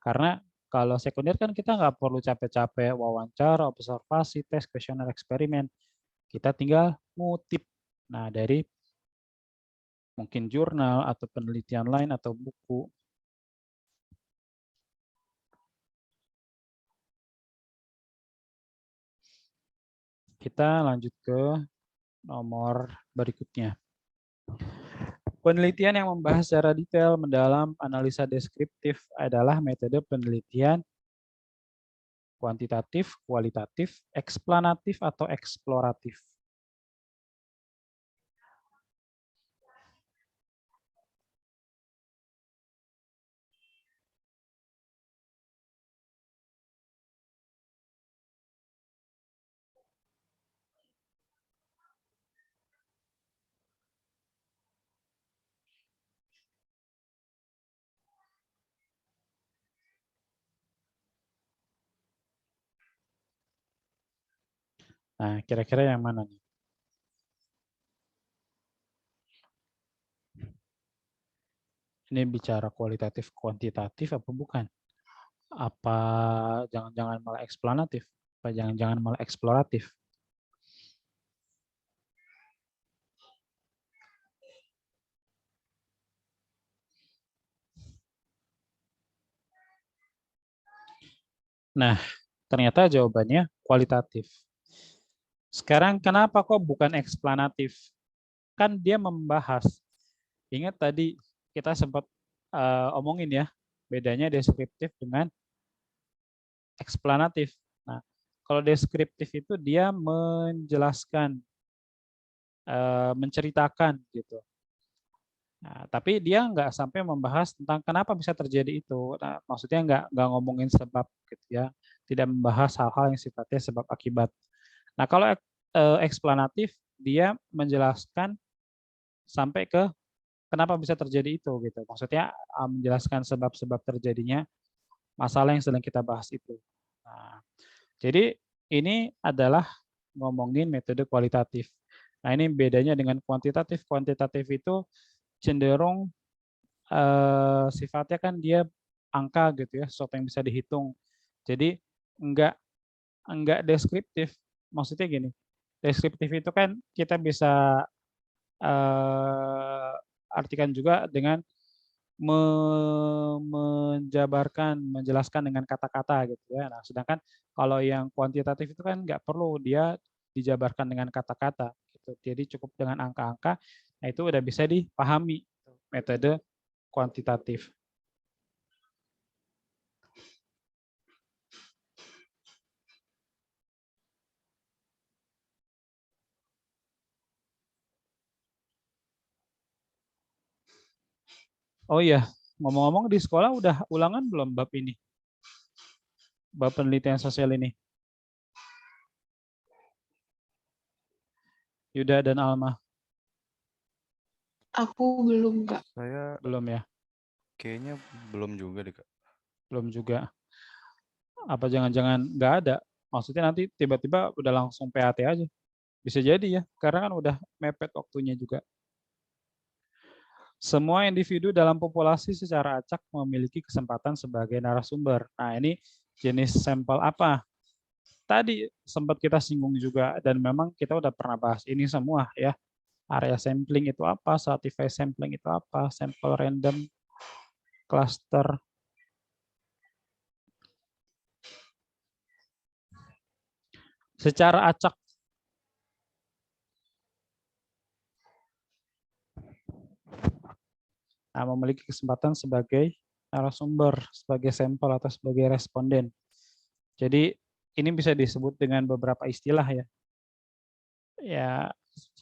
karena kalau sekunder kan kita nggak perlu capek-capek wawancara, observasi, tes, kuesioner, eksperimen. Kita tinggal ngutip. Nah, dari mungkin jurnal atau penelitian lain atau buku. Kita lanjut ke nomor berikutnya. Penelitian yang membahas secara detail mendalam analisa deskriptif adalah metode penelitian kuantitatif, kualitatif, eksplanatif, atau eksploratif. Nah, kira-kira yang mana nih? Ini bicara kualitatif, kuantitatif, apa bukan? Apa jangan-jangan malah eksplanatif? Apa jangan-jangan malah eksploratif? Nah, ternyata jawabannya kualitatif. Sekarang kenapa kok bukan eksplanatif? Kan dia membahas. Ingat tadi kita sempat omongin ya, bedanya deskriptif dengan eksplanatif. Nah, kalau deskriptif itu dia menjelaskan, menceritakan gitu. Nah, tapi dia nggak sampai membahas tentang kenapa bisa terjadi itu. Nah, maksudnya nggak ngomongin sebab gitu ya, tidak membahas hal-hal yang sifatnya sebab akibat. Nah, kalau eksplanatif dia menjelaskan sampai ke kenapa bisa terjadi itu gitu. Maksudnya menjelaskan sebab-sebab terjadinya masalah yang sedang kita bahas itu. Nah, jadi ini adalah ngomongin metode kualitatif. Nah, ini bedanya dengan kuantitatif. Kuantitatif itu cenderung sifatnya kan dia angka gitu ya, sesuatu yang bisa dihitung. Jadi enggak deskriptif. Maksudnya gini, deskriptif itu kan kita bisa artikan juga dengan menjabarkan, menjelaskan dengan kata-kata gitu ya. Nah, sedangkan kalau yang kuantitatif itu kan nggak perlu dia dijabarkan dengan kata-kata gitu. Jadi cukup dengan angka-angka. Nah, itu udah bisa dipahami metode kuantitatif. Oh iya, ngomong-ngomong di sekolah udah ulangan belum bab ini? Bab penelitian sosial ini? Yuda dan Alma? Aku belum, Kak. Saya Belum ya? kayaknya belum juga deh, Kak. Belum juga. Apa jangan-jangan nggak ada? Maksudnya nanti tiba-tiba udah langsung PAT aja. Bisa jadi ya, karena kan udah mepet waktunya juga. Semua individu dalam populasi secara acak memiliki kesempatan sebagai narasumber. Nah, ini jenis sampel apa? Tadi sempat kita singgung juga, dan memang kita udah pernah bahas ini semua ya. Area sampling itu apa, stratified sampling itu apa, sampel random, cluster. Secara acak, nah, memiliki kesempatan sebagai narasumber, sebagai sampel atau sebagai responden. Jadi ini bisa disebut dengan beberapa istilah ya. Ya,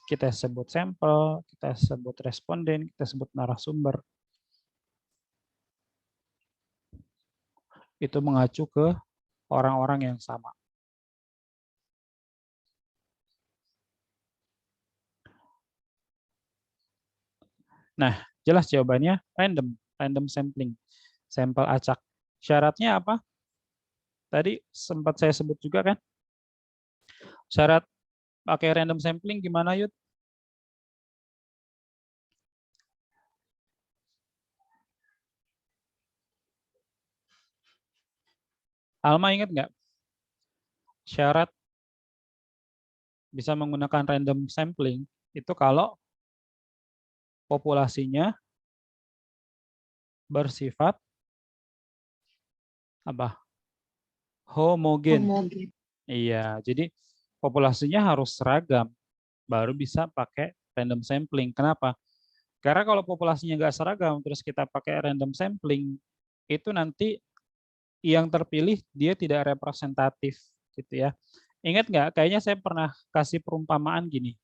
kita sebut sampel, kita sebut responden, kita sebut narasumber. Itu mengacu ke orang-orang yang sama. Nah, jelas jawabannya random sampling, sampel acak. Syaratnya apa? Tadi sempat saya sebut juga kan? Syarat pakai random sampling gimana, Yud? Alma ingat nggak? Syarat bisa menggunakan random sampling itu kalau populasinya bersifat apa? Homogen. Homogen. Iya, jadi populasinya harus seragam, baru bisa pakai random sampling. Kenapa? Karena kalau populasinya nggak seragam, terus kita pakai random sampling, itu nanti yang terpilih dia tidak representatif, gitu ya. Ingat nggak? Kayaknya saya pernah kasih perumpamaan gini.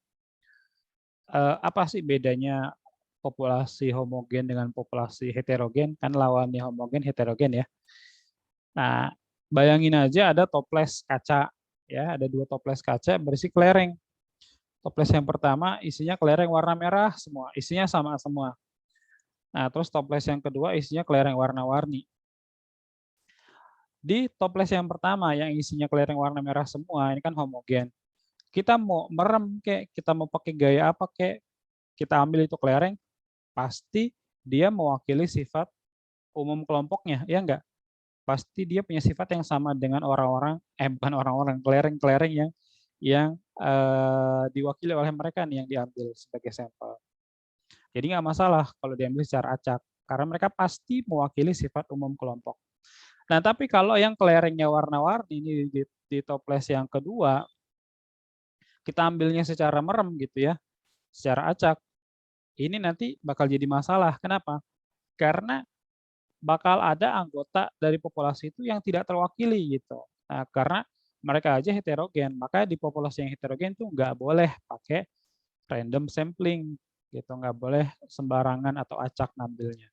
Apa sih bedanya populasi homogen dengan populasi heterogen? Kan lawannya homogen heterogen ya. Nah, bayangin aja ada toples kaca, ya, ada 2 toples kaca berisi kelereng. Toples yang pertama isinya kelereng warna merah semua, isinya sama semua. Nah, terus toples yang kedua isinya kelereng warna-warni. Di toples yang pertama yang isinya kelereng warna merah semua, ini kan homogen. Kita mau merem kayak, kita mau pakai gaya apa kayak, kita ambil itu kelereng, pasti dia mewakili sifat umum kelompoknya, ya enggak? Pasti dia punya sifat yang sama dengan orang-orang, bukan orang-orang, kelereng-kelereng yang diwakili oleh mereka nih yang diambil sebagai sampel. Jadi nggak masalah kalau diambil secara acak, karena mereka pasti mewakili sifat umum kelompok. Nah, tapi kalau yang kelerengnya warna-warni ini di toples yang kedua, kita ambilnya secara merem gitu ya, secara acak, ini nanti bakal jadi masalah. Kenapa? Karena bakal ada anggota dari populasi itu yang tidak terwakili gitu. Nah, karena mereka aja heterogen, maka di populasi yang heterogen itu nggak boleh pakai random sampling gitu, nggak boleh sembarangan atau acak ngambilnya.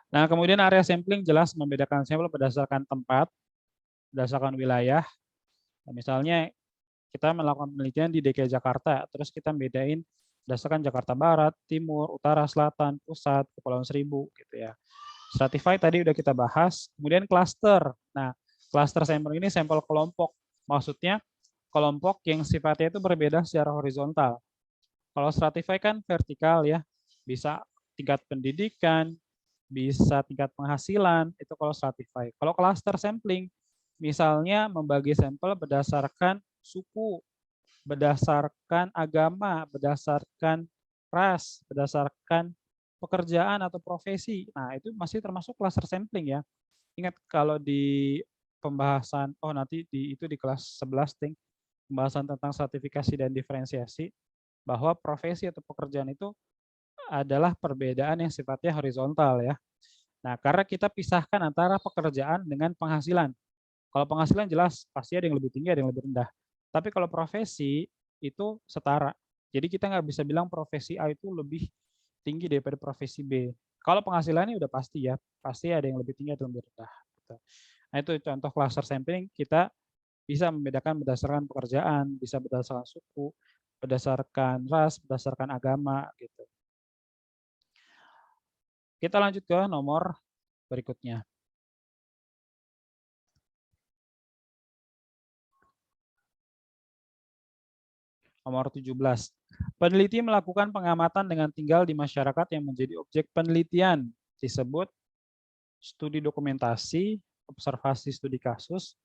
Nah, kemudian area sampling jelas membedakan sampel berdasarkan tempat, berdasarkan wilayah. Nah, misalnya kita melakukan penelitian di DKI Jakarta, terus kita bedain berdasarkan Jakarta Barat, Timur, Utara, Selatan, Pusat, Kepulauan Seribu gitu ya. Stratified tadi udah kita bahas. Kemudian cluster. Nah, cluster sampel ini sampel kelompok. Maksudnya kelompok yang sifatnya itu berbeda secara horizontal. Kalau stratified kan vertikal ya, bisa tingkat pendidikan, bisa tingkat penghasilan, itu kalau stratified. Kalau cluster sampling, misalnya membagi sampel berdasarkan suku, berdasarkan agama, berdasarkan ras, berdasarkan pekerjaan atau profesi. Nah, itu masih termasuk cluster sampling ya. Ingat kalau di pembahasan, nanti itu di kelas 11 ting, pembahasan tentang stratifikasi dan diferensiasi, bahwa profesi atau pekerjaan itu adalah perbedaan yang sifatnya horizontal ya. Nah, karena kita pisahkan antara pekerjaan dengan penghasilan. Kalau penghasilan jelas pasti ada yang lebih tinggi, ada yang lebih rendah. Tapi kalau profesi itu setara. Jadi kita nggak bisa bilang profesi A itu lebih tinggi daripada profesi B. Kalau penghasilannya udah pasti ya, pasti ada yang lebih tinggi atau lebih rendah. Nah, itu contoh cluster sampling, kita bisa membedakan berdasarkan pekerjaan, bisa berdasarkan suku, berdasarkan ras, berdasarkan agama gitu. Kita lanjut ke nomor berikutnya. Nomor 17. Peneliti melakukan pengamatan dengan tinggal di masyarakat yang menjadi objek penelitian. Disebut studi dokumentasi, observasi studi kasus,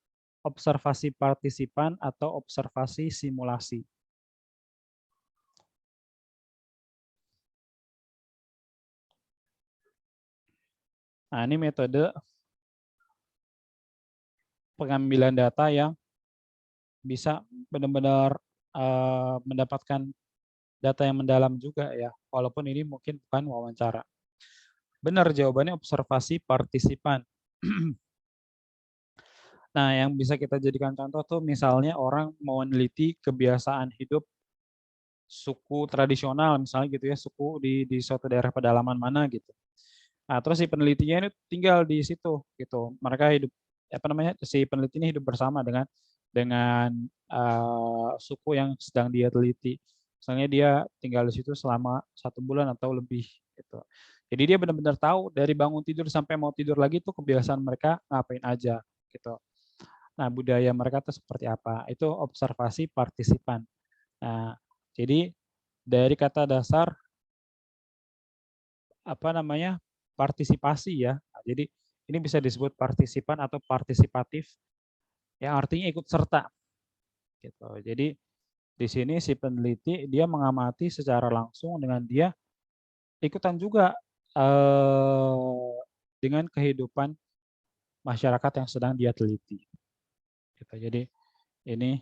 observasi partisipan, atau observasi simulasi. Nah, ini metode pengambilan data yang bisa benar-benar mendapatkan data yang mendalam juga ya, walaupun ini mungkin bukan wawancara. Benar jawabannya observasi partisipan. Nah, yang bisa kita jadikan contoh tuh misalnya orang mau meneliti kebiasaan hidup suku tradisional misalnya gitu ya, suku di suatu daerah pedalaman mana gitu. Nah, terus si penelitinya ini tinggal di situ gitu. Mereka hidup apa namanya? Si peneliti ini hidup bersama dengan suku yang sedang dia teliti. Misalnya dia tinggal di situ selama 1 bulan atau lebih gitu. Jadi dia benar-benar tahu dari bangun tidur sampai mau tidur lagi tuh kebiasaan mereka ngapain aja gitu. Nah, budaya mereka tuh seperti apa? Itu observasi partisipan. Nah, jadi dari kata dasar apa namanya? Partisipasi ya. Nah, jadi ini bisa disebut partisipan atau partisipatif yang artinya ikut serta gitu. Jadi di sini si peneliti dia mengamati secara langsung dengan dia ikutan juga dengan kehidupan masyarakat yang sedang dia teliti. Gitu. Jadi ini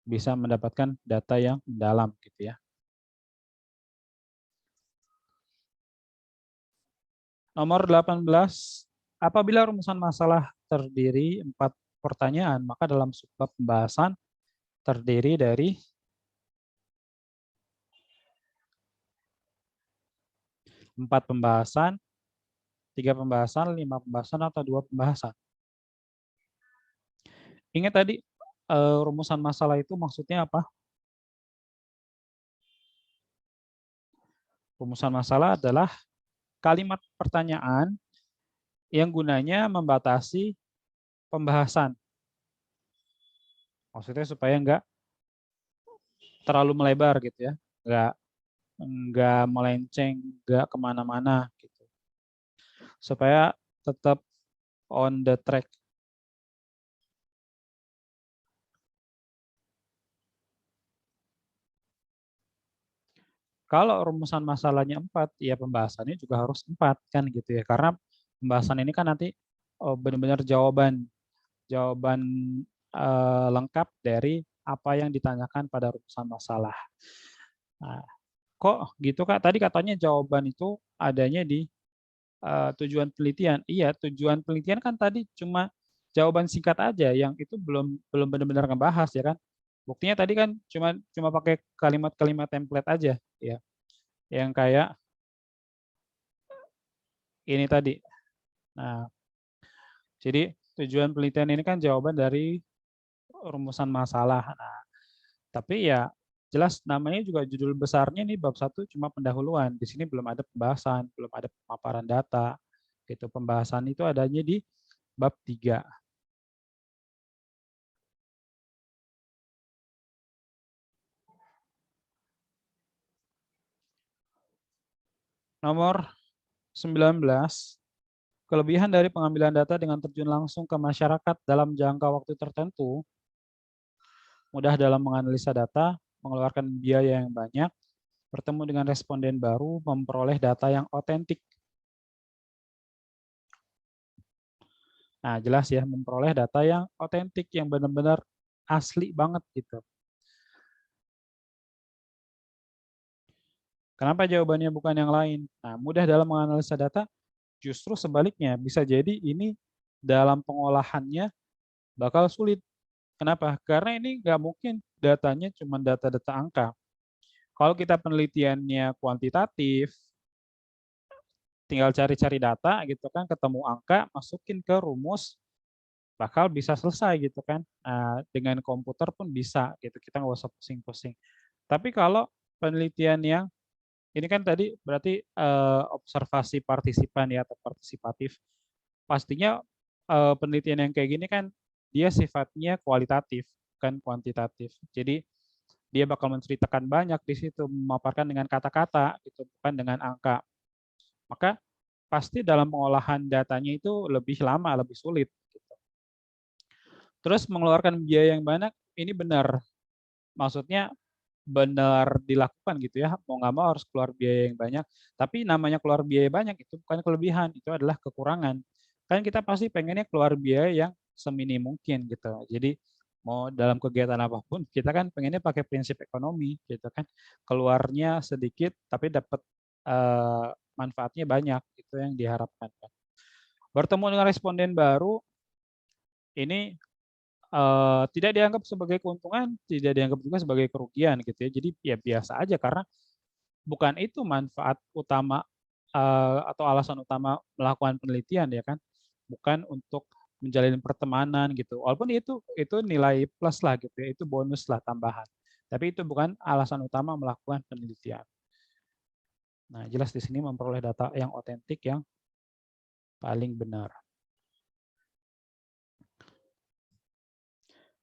bisa mendapatkan data yang mendalam gitu ya. Nomor 18, apabila rumusan masalah terdiri 4 pertanyaan, maka dalam subbab pembahasan terdiri dari 4 pembahasan, 3 pembahasan, 5 pembahasan, atau 2 pembahasan. Ingat tadi rumusan masalah itu maksudnya apa? Rumusan masalah adalah kalimat pertanyaan yang gunanya membatasi pembahasan. Maksudnya supaya nggak terlalu melebar gitu ya, nggak melenceng, nggak kemana-mana gitu. Supaya tetap on the track. Kalau rumusan masalahnya 4, ya pembahasannya juga harus 4 kan gitu ya. Karena pembahasan ini kan nanti benar-benar jawaban lengkap dari apa yang ditanyakan pada rumusan masalah. Nah, kok gitu Kak? Tadi katanya jawaban itu adanya di tujuan penelitian. Iya, tujuan penelitian kan tadi cuma jawaban singkat aja, yang itu belum belum benar-benar ngebahas ya kan. Buktinya tadi kan cuma cuma pakai kalimat-kalimat template aja ya. Yang kayak ini tadi. Nah, jadi tujuan penelitian ini kan jawaban dari rumusan masalah. Nah, tapi ya jelas namanya juga judul besarnya nih bab 1 cuma pendahuluan. Di sini belum ada pembahasan, belum ada pemaparan data. Gitu. Pembahasan itu adanya di bab 3. Nomor 19, kelebihan dari pengambilan data dengan terjun langsung ke masyarakat dalam jangka waktu tertentu, mudah dalam menganalisa data, mengeluarkan biaya yang banyak, bertemu dengan responden baru, memperoleh data yang otentik. Nah, jelas ya, memperoleh data yang otentik, yang benar-benar asli banget gitu. Kenapa jawabannya bukan yang lain? Nah, mudah dalam menganalisa data, justru sebaliknya, bisa jadi ini dalam pengolahannya bakal sulit. Kenapa? Karena ini nggak mungkin datanya cuma data-data angka. Kalau kita penelitiannya kuantitatif, tinggal cari-cari data gitu kan, ketemu angka, masukin ke rumus, bakal bisa selesai gitu kan. Nah, dengan komputer pun bisa gitu, kita nggak usah pusing-pusing. Tapi kalau penelitian yang ini kan tadi berarti observasi partisipan ya atau partisipatif. Pastinya penelitian yang kayak gini kan dia sifatnya kualitatif, bukan kuantitatif. Jadi dia bakal menceritakan banyak di situ, memaparkan dengan kata-kata, gitu, bukan dengan angka. Maka pasti dalam pengolahan datanya itu lebih lama, lebih sulit. Gitu. Terus mengeluarkan biaya yang banyak, ini benar. Maksudnya benar dilakukan gitu ya, mau nggak mau harus keluar biaya yang banyak. Tapi namanya keluar biaya banyak itu bukan kelebihan, itu adalah kekurangan. Kan kita pasti pengennya keluar biaya yang seminim mungkin gitu. Jadi mau dalam kegiatan apapun kita kan pengennya pakai prinsip ekonomi gitu kan. Keluarnya sedikit tapi dapat manfaatnya banyak, itu yang diharapkan. Bertemu dengan responden baru ini tidak dianggap sebagai keuntungan, tidak dianggap juga sebagai kerugian gitu ya. Jadi ya biasa aja karena bukan itu manfaat utama atau alasan utama melakukan penelitian ya kan. Bukan untuk menjalin pertemanan gitu. Walaupun itu nilai plus lah gitu ya, itu bonus lah tambahan. Tapi itu bukan alasan utama melakukan penelitian. Nah, jelas di sini memperoleh data yang otentik yang paling benar.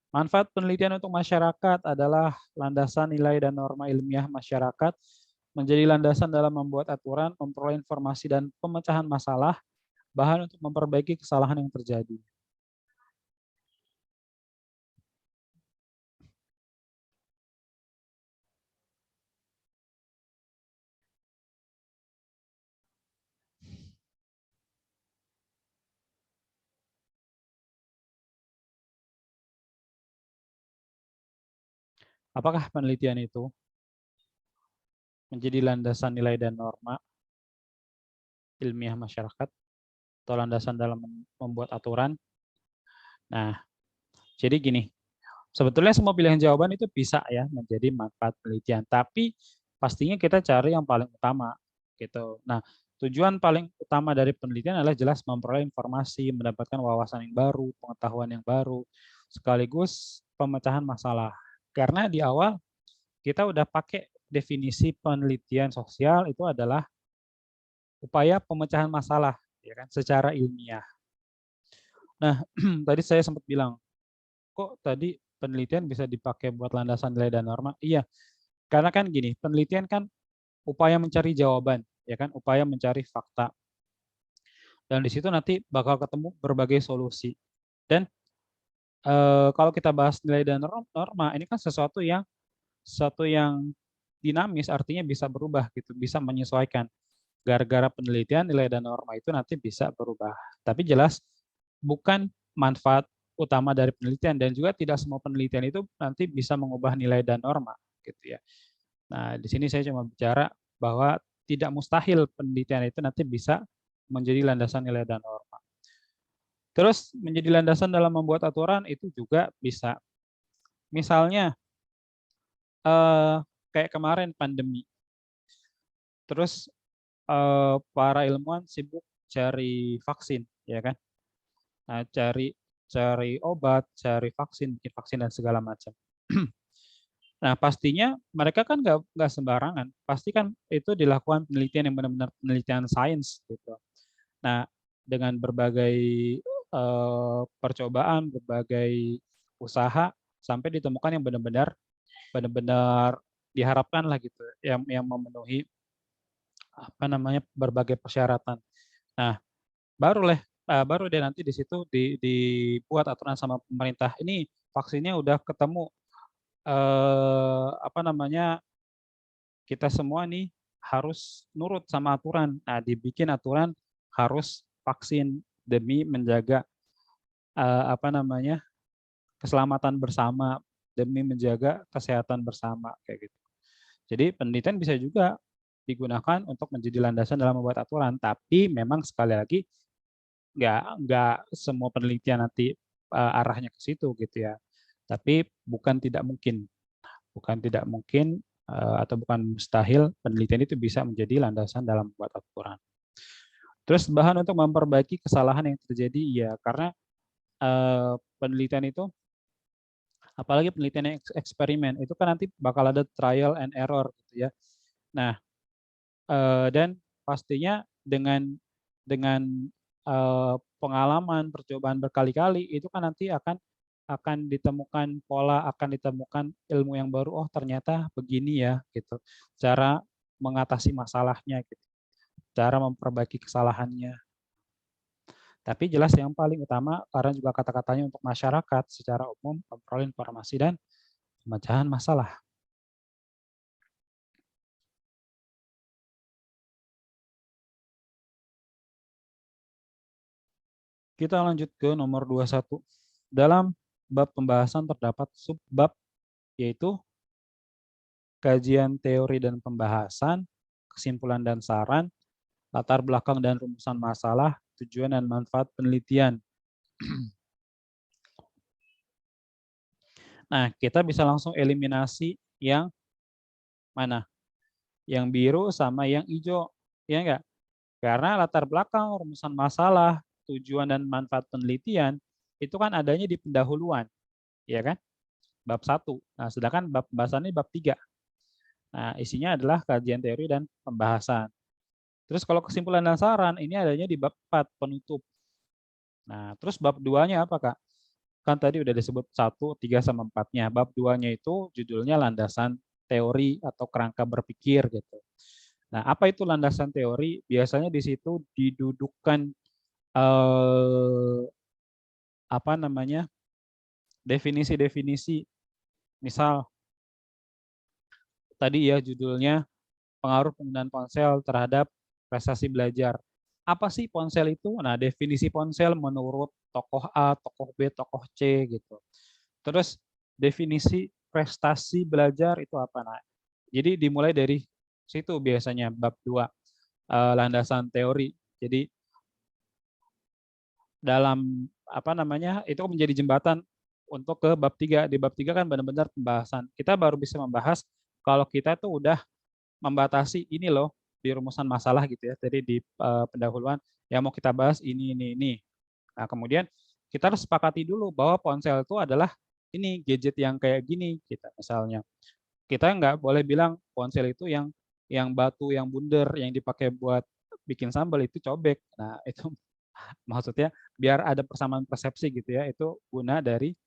Manfaat penelitian untuk masyarakat adalah landasan nilai dan norma ilmiah masyarakat, menjadi landasan dalam membuat aturan, memperoleh informasi dan pemecahan masalah, bahan untuk memperbaiki kesalahan yang terjadi. Apakah penelitian itu menjadi landasan nilai dan norma ilmiah masyarakat atau landasan dalam membuat aturan? Nah, jadi gini, sebetulnya semua pilihan jawaban itu bisa ya menjadi manfaat penelitian, tapi pastinya kita cari yang paling utama gitu. Nah, tujuan paling utama dari penelitian adalah jelas memperoleh informasi, mendapatkan wawasan yang baru, pengetahuan yang baru, sekaligus pemecahan masalah. Karena di awal kita udah pakai definisi penelitian sosial itu adalah upaya pemecahan masalah ya kan secara ilmiah. Nah, tadi saya sempat bilang, kok tadi penelitian bisa dipakai buat landasan nilai dan norma? Iya, karena kan gini, penelitian kan upaya mencari jawaban, ya kan, upaya mencari fakta. Dan di situ nanti bakal ketemu berbagai solusi. Dan kalau kita bahas nilai dan norma, ini kan sesuatu yang dinamis, artinya bisa berubah gitu, bisa menyesuaikan. Gara-gara penelitian nilai dan norma itu nanti bisa berubah. Tapi jelas bukan manfaat utama dari penelitian dan juga tidak semua penelitian itu nanti bisa mengubah nilai dan norma gitu ya. Nah, di sini saya cuma bicara bahwa tidak mustahil penelitian itu nanti bisa menjadi landasan nilai dan norma. Terus menjadi landasan dalam membuat aturan itu juga bisa. Misalnya kayak kemarin pandemi. Terus para ilmuwan sibuk cari vaksin, ya kan? Nah, cari obat, cari vaksin, bikin vaksin dan segala macam. Nah, pastinya mereka kan nggak sembarangan. Pasti kan itu dilakukan penelitian yang benar-benar penelitian sains gitu. Nah, dengan berbagai percobaan, berbagai usaha sampai ditemukan yang benar-benar diharapkan lah gitu, yang memenuhi apa namanya berbagai persyaratan. Nah, baru deh nanti di situ dibuat aturan sama pemerintah. Ini vaksinnya udah ketemu apa namanya kita semua nih harus nurut sama aturan. Nah, dibikin aturan harus vaksin demi menjaga apa namanya keselamatan bersama, demi menjaga kesehatan bersama kayak gitu. Jadi penelitian bisa juga digunakan untuk menjadi landasan dalam membuat aturan, tapi memang sekali lagi nggak semua penelitian nanti arahnya ke situ gitu ya. Tapi bukan tidak mungkin atau bukan mustahil penelitian itu bisa menjadi landasan dalam membuat aturan. Terus bahan untuk memperbaiki kesalahan yang terjadi, ya karena penelitian itu, apalagi penelitian eksperimen, itu kan nanti bakal ada trial and error gitu ya. Nah, dan pastinya dengan pengalaman percobaan berkali-kali itu kan nanti akan akan ditemukan pola, akan ditemukan ilmu yang baru. Oh, ternyata begini ya gitu. Cara mengatasi masalahnya gitu. Cara memperbaiki kesalahannya. Tapi jelas yang paling utama karena juga kata-katanya untuk masyarakat secara umum memperoleh informasi dan pemecahan masalah. Kita lanjut ke nomor 21. Dalam bab pembahasan terdapat subbab yaitu kajian teori dan pembahasan, kesimpulan dan saran, latar belakang dan rumusan masalah, tujuan dan manfaat penelitian. Nah, kita bisa langsung eliminasi yang mana? Yang biru sama yang hijau, ya enggak? Karena latar belakang, rumusan masalah, tujuan dan manfaat penelitian itu kan adanya di pendahuluan, ya kan? Bab 1. Nah, sedangkan bab pembahasan ini bab 3. Nah, isinya adalah kajian teori dan pembahasan. Terus kalau kesimpulan dan saran ini adanya di bab 4, penutup. Nah, terus bab 2-nya apa, Kak? Kan tadi udah disebut 1, 3 sama 4-nya. Bab 2-nya itu judulnya landasan teori atau kerangka berpikir gitu. Nah, apa itu landasan teori? Biasanya di situ didudukkan apa namanya? Definisi-definisi. Misal tadi ya judulnya pengaruh penggunaan ponsel terhadap prestasi belajar. Apa sih ponsel itu? Nah, definisi ponsel menurut tokoh A, tokoh B, tokoh C gitu. Terus definisi prestasi belajar itu apa? Nah, jadi dimulai dari situ biasanya bab 2 landasan teori. Jadi dalam apa namanya? Itu menjadi jembatan untuk ke bab 3. Di bab 3 kan benar-benar pembahasan. Kita baru bisa membahas kalau kita tuh udah membatasi ini loh di rumusan masalah gitu ya. Jadi di pendahuluan yang mau kita bahas ini. Nah, kemudian kita harus sepakati dulu bahwa ponsel itu adalah ini gadget yang kayak gini kita misalnya. Kita nggak boleh bilang ponsel itu yang batu, yang bundar, yang dipakai buat bikin sambal itu cobek. Nah, itu maksudnya biar ada persamaan persepsi gitu ya. Itu guna dari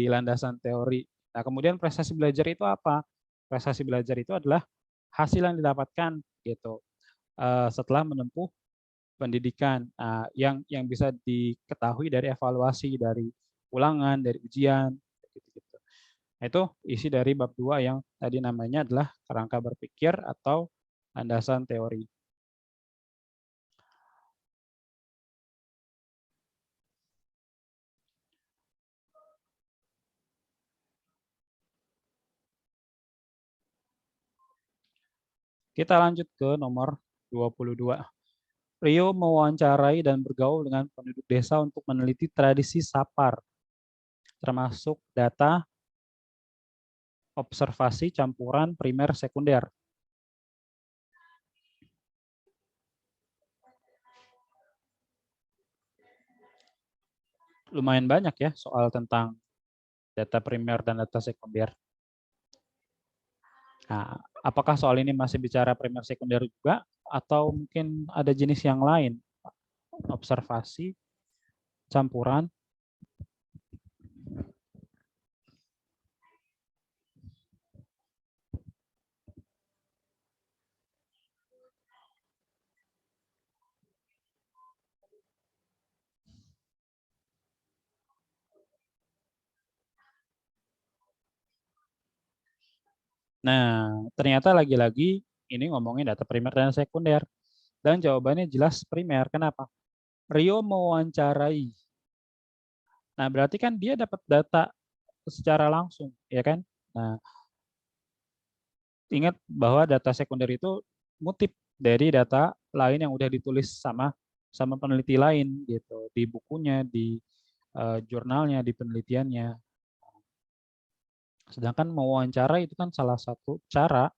landasan teori. Nah, kemudian prestasi belajar itu apa? Prestasi belajar itu adalah hasil yang didapatkan gitu setelah menempuh pendidikan yang bisa diketahui dari evaluasi, dari ulangan, dari ujian, gitu-gitu. Nah, itu isi dari bab 2 yang tadi namanya adalah kerangka berpikir atau landasan teori. Kita lanjut ke nomor 22. Rio mewawancarai dan bergaul dengan penduduk desa untuk meneliti tradisi sapar, termasuk data observasi campuran primer sekunder. Lumayan banyak ya soal tentang data primer dan data sekunder. Nah, apakah soal ini masih bicara primer sekunder juga atau mungkin ada jenis yang lain? Observasi, campuran. Nah, ternyata lagi-lagi ini ngomongin data primer dan sekunder. Dan jawabannya jelas primer. Kenapa? Rio mewawancarai. Nah, berarti kan dia dapat data secara langsung, ya kan? Nah, ingat bahwa data sekunder itu ngutip dari data lain yang udah ditulis sama peneliti lain gitu, di bukunya, di jurnalnya, di penelitiannya. Sedangkan mewawancara itu kan salah satu cara,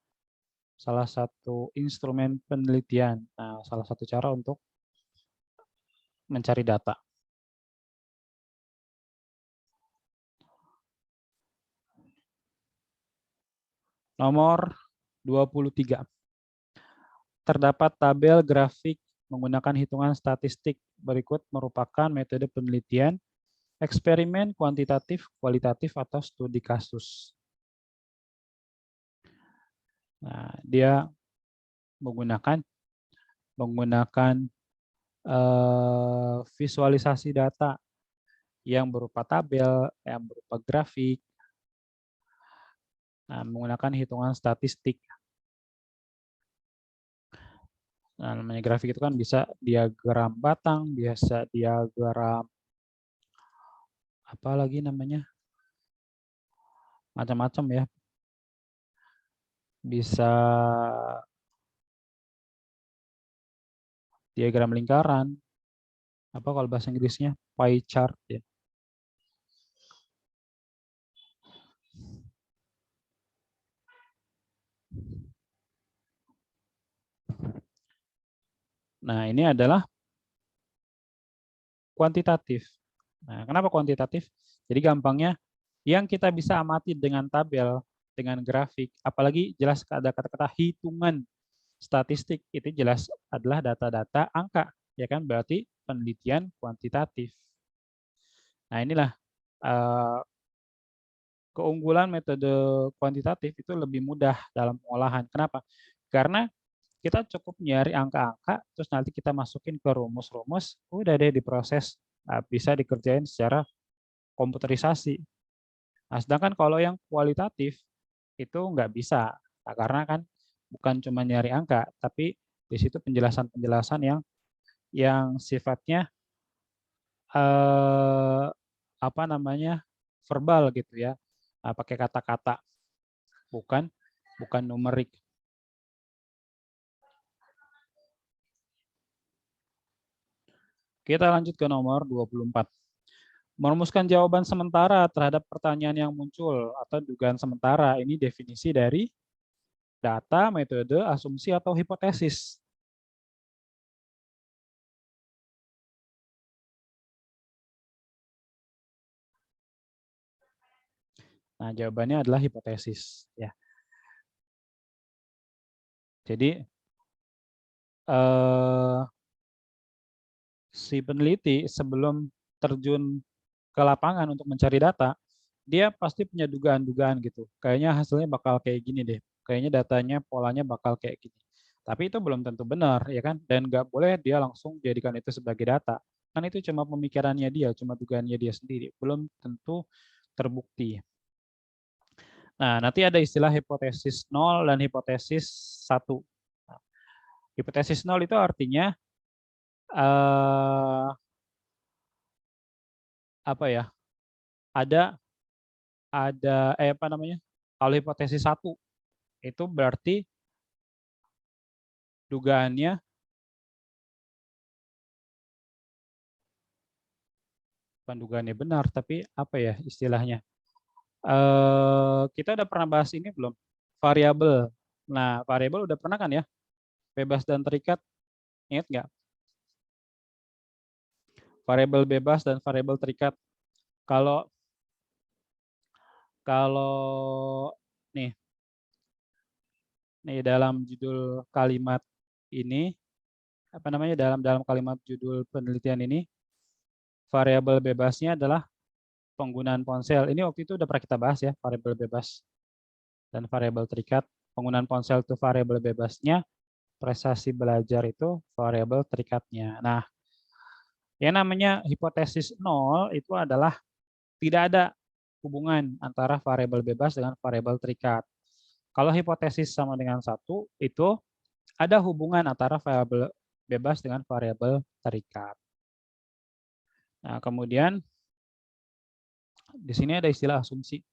salah satu instrumen penelitian. Nah, salah satu cara untuk mencari data. Nomor 23. Terdapat tabel grafik menggunakan hitungan statistik berikut merupakan metode penelitian eksperimen kuantitatif, kualitatif, atau studi kasus. Nah, dia menggunakan visualisasi data yang berupa tabel, yang berupa grafik, menggunakan hitungan statistik. Nah, namanya grafik itu kan bisa diagram batang, bisa diagram apa lagi namanya, macam-macam ya. Bisa diagram lingkaran, apa kalau bahasa Inggrisnya pie chart ya. Nah, ini adalah kuantitatif. Nah, kenapa kuantitatif? Jadi gampangnya, yang kita bisa amati dengan tabel, dengan grafik, apalagi jelas ada kata-kata hitungan statistik, itu jelas adalah data-data angka, ya kan? Berarti penelitian kuantitatif. Nah, inilah keunggulan metode kuantitatif itu lebih mudah dalam pengolahan. Kenapa? Karena kita cukup nyari angka-angka, terus nanti kita masukin ke rumus-rumus, udah deh diproses, bisa dikerjain secara komputerisasi. Nah, sedangkan kalau yang kualitatif itu nggak bisa, karena kan bukan cuma nyari angka, tapi di situ penjelasan-penjelasan yang sifatnya apa namanya verbal gitu ya, pakai kata-kata, bukan numerik. Kita lanjut ke nomor 24. Merumuskan jawaban sementara terhadap pertanyaan yang muncul atau dugaan sementara. Ini definisi dari data, metode, asumsi, atau hipotesis. Nah, jawabannya adalah hipotesis. Ya. Jadi, si peneliti sebelum terjun ke lapangan untuk mencari data, dia pasti punya dugaan-dugaan gitu. Kayaknya hasilnya bakal kayak gini deh. Kayaknya datanya, polanya bakal kayak gini. Tapi itu belum tentu benar, ya kan? Dan nggak boleh dia langsung jadikan itu sebagai data. Kan itu cuma pemikirannya dia, cuma dugaannya dia sendiri. Belum tentu terbukti. Nah, nanti ada istilah hipotesis 0 dan hipotesis 1. Nah, hipotesis 0 itu artinya apa ya? Ada apa namanya? Kalau hipotesis 1 itu berarti dugaannya bukan dugaannya benar, tapi apa ya istilahnya? Kita udah pernah bahas ini belum? Variabel. Nah, variabel udah pernah kan ya? Bebas dan terikat, ingat nggak? Variabel bebas dan variabel terikat. Kalau kalau nih dalam judul kalimat ini apa namanya dalam kalimat judul penelitian ini variabel bebasnya adalah penggunaan ponsel. Ini waktu itu udah pernah kita bahas ya, variabel bebas dan variabel terikat. Penggunaan ponsel itu variabel bebasnya, prestasi belajar itu variabel terikatnya. Nah, yang namanya hipotesis 0 itu adalah tidak ada hubungan antara variabel bebas dengan variabel terikat. Kalau hipotesis sama dengan 1 itu ada hubungan antara variabel bebas dengan variabel terikat. Nah, kemudian di sini ada istilah asumsi.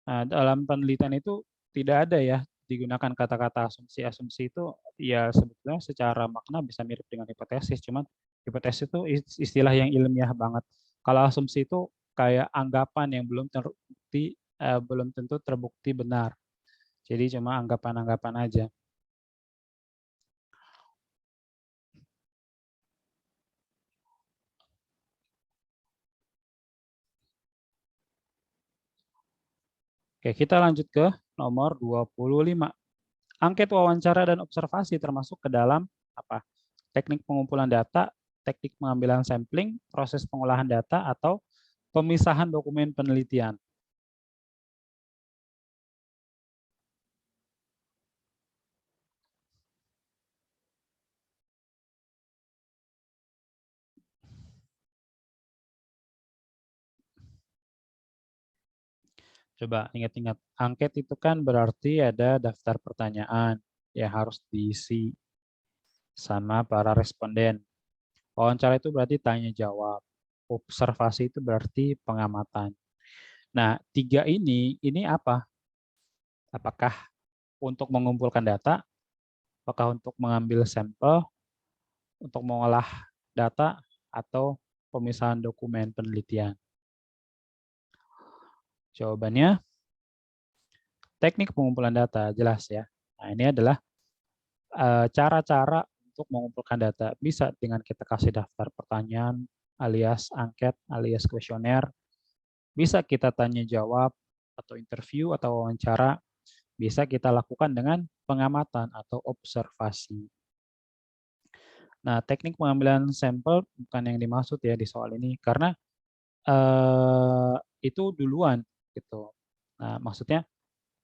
Nah, dalam penelitian itu tidak ada ya digunakan kata-kata asumsi. Asumsi itu ya sebetulnya secara makna bisa mirip dengan hipotesis, cuman hipotesis itu istilah yang ilmiah banget. Kalau asumsi itu kayak anggapan yang belum tentu terbukti benar. Jadi cuma anggapan-anggapan aja. Oke, kita lanjut ke nomor 25. Angket wawancara dan observasi termasuk ke dalam apa? Teknik pengumpulan data, teknik pengambilan sampling, proses pengolahan data, atau pemisahan dokumen penelitian. Coba ingat-ingat, angket itu kan berarti ada daftar pertanyaan yang harus diisi sama para responden. Wawancara itu berarti tanya jawab. Observasi itu berarti pengamatan. Nah, tiga ini apa? Apakah untuk mengumpulkan data, apakah untuk mengambil sampel, untuk mengolah data, atau pemisahan dokumen penelitian? Jawabannya, teknik pengumpulan data, jelas ya. Nah, ini adalah cara-cara untuk mengumpulkan data. Bisa dengan kita kasih daftar pertanyaan, alias angket, alias kuesioner. Bisa kita tanya jawab, atau interview, atau wawancara. Bisa kita lakukan dengan pengamatan atau observasi. Nah, teknik pengambilan sampel bukan yang dimaksud ya di soal ini, karena itu duluan gitu. Nah, maksudnya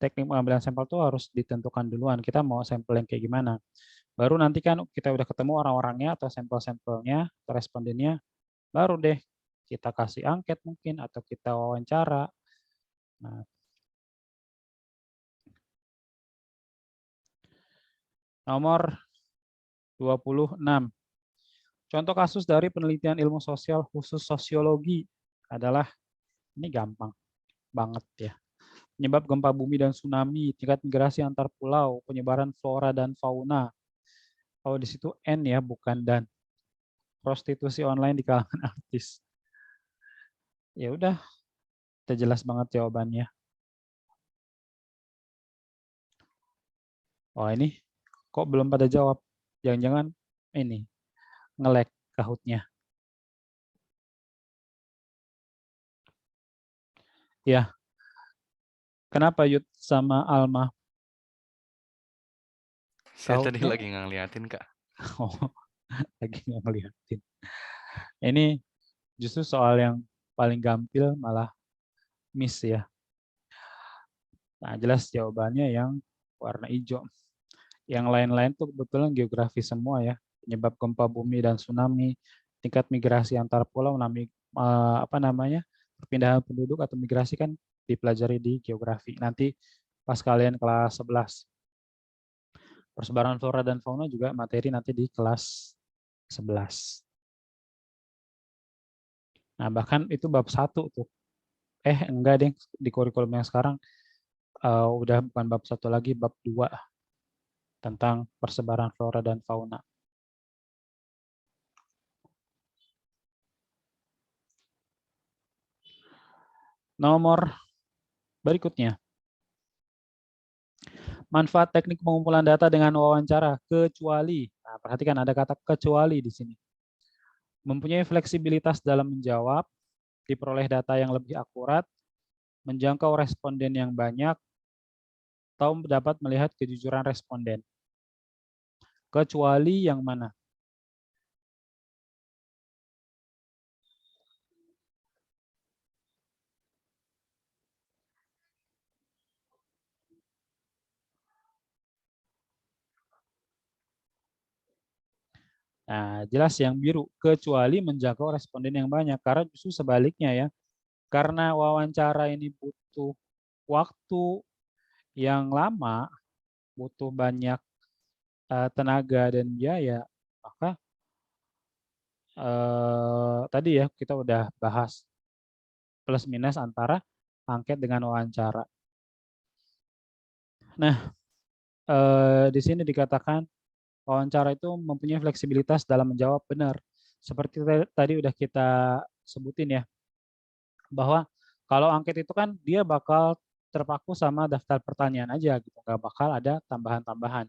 teknik pengambilan sampel itu harus ditentukan duluan. Kita mau sampel yang kayak gimana. Baru nanti kan kita udah ketemu orang-orangnya atau sampel-sampelnya, atau respondennya, baru deh kita kasih angket mungkin atau kita wawancara. Nah, nomor 26. Contoh kasus dari penelitian ilmu sosial khusus sosiologi adalah, ini gampang banget ya. Penyebab gempa bumi dan tsunami, tingkat migrasi antar pulau, penyebaran flora dan fauna. Oh, di situ N ya, bukan dan. Prostitusi online di kalangan artis. Ya udah, kita jelas banget jawabannya. Oh, ini kok belum pada jawab? Jangan-jangan ini nge-lag Kahoot-nya. Ya, kenapa Yud sama Alma? Saya tadi Kahoot-nya? lagi ngeliatin, Kak. Oh, lagi nggak ngeliatin. Ini justru soal yang paling gampil malah miss ya. Nah, jelas jawabannya yang warna hijau. Yang lain-lain tuh kebetulan geografi semua ya. Penyebab gempa bumi dan tsunami, tingkat migrasi antar pulau, apa namanya, perpindahan penduduk atau migrasi kan dipelajari di geografi. Nanti pas kalian kelas 11. Persebaran flora dan fauna juga materi nanti di kelas 11. Nah, bahkan itu bab 1 tuh. Enggak deh, di kurikulum yang sekarang udah bukan bab 1 lagi, bab 2 tentang persebaran flora dan fauna. Nomor berikutnya. Manfaat teknik pengumpulan data dengan wawancara, kecuali. Nah, perhatikan ada kata kecuali di sini. Mempunyai fleksibilitas dalam menjawab, diperoleh data yang lebih akurat, menjangkau responden yang banyak, atau dapat melihat kejujuran responden. Kecuali yang mana? Nah, jelas yang biru, kecuali menjangkau responden yang banyak. Karena justru sebaliknya ya, karena wawancara ini butuh waktu yang lama, butuh banyak tenaga dan biaya, maka tadi ya kita udah bahas plus minus antara angket dengan wawancara. Nah, di sini dikatakan wawancara itu mempunyai fleksibilitas dalam menjawab, benar. Seperti tadi udah kita sebutin ya, bahwa kalau angket itu kan dia bakal terpaku sama daftar pertanyaan aja gitu, nggak bakal ada tambahan-tambahan.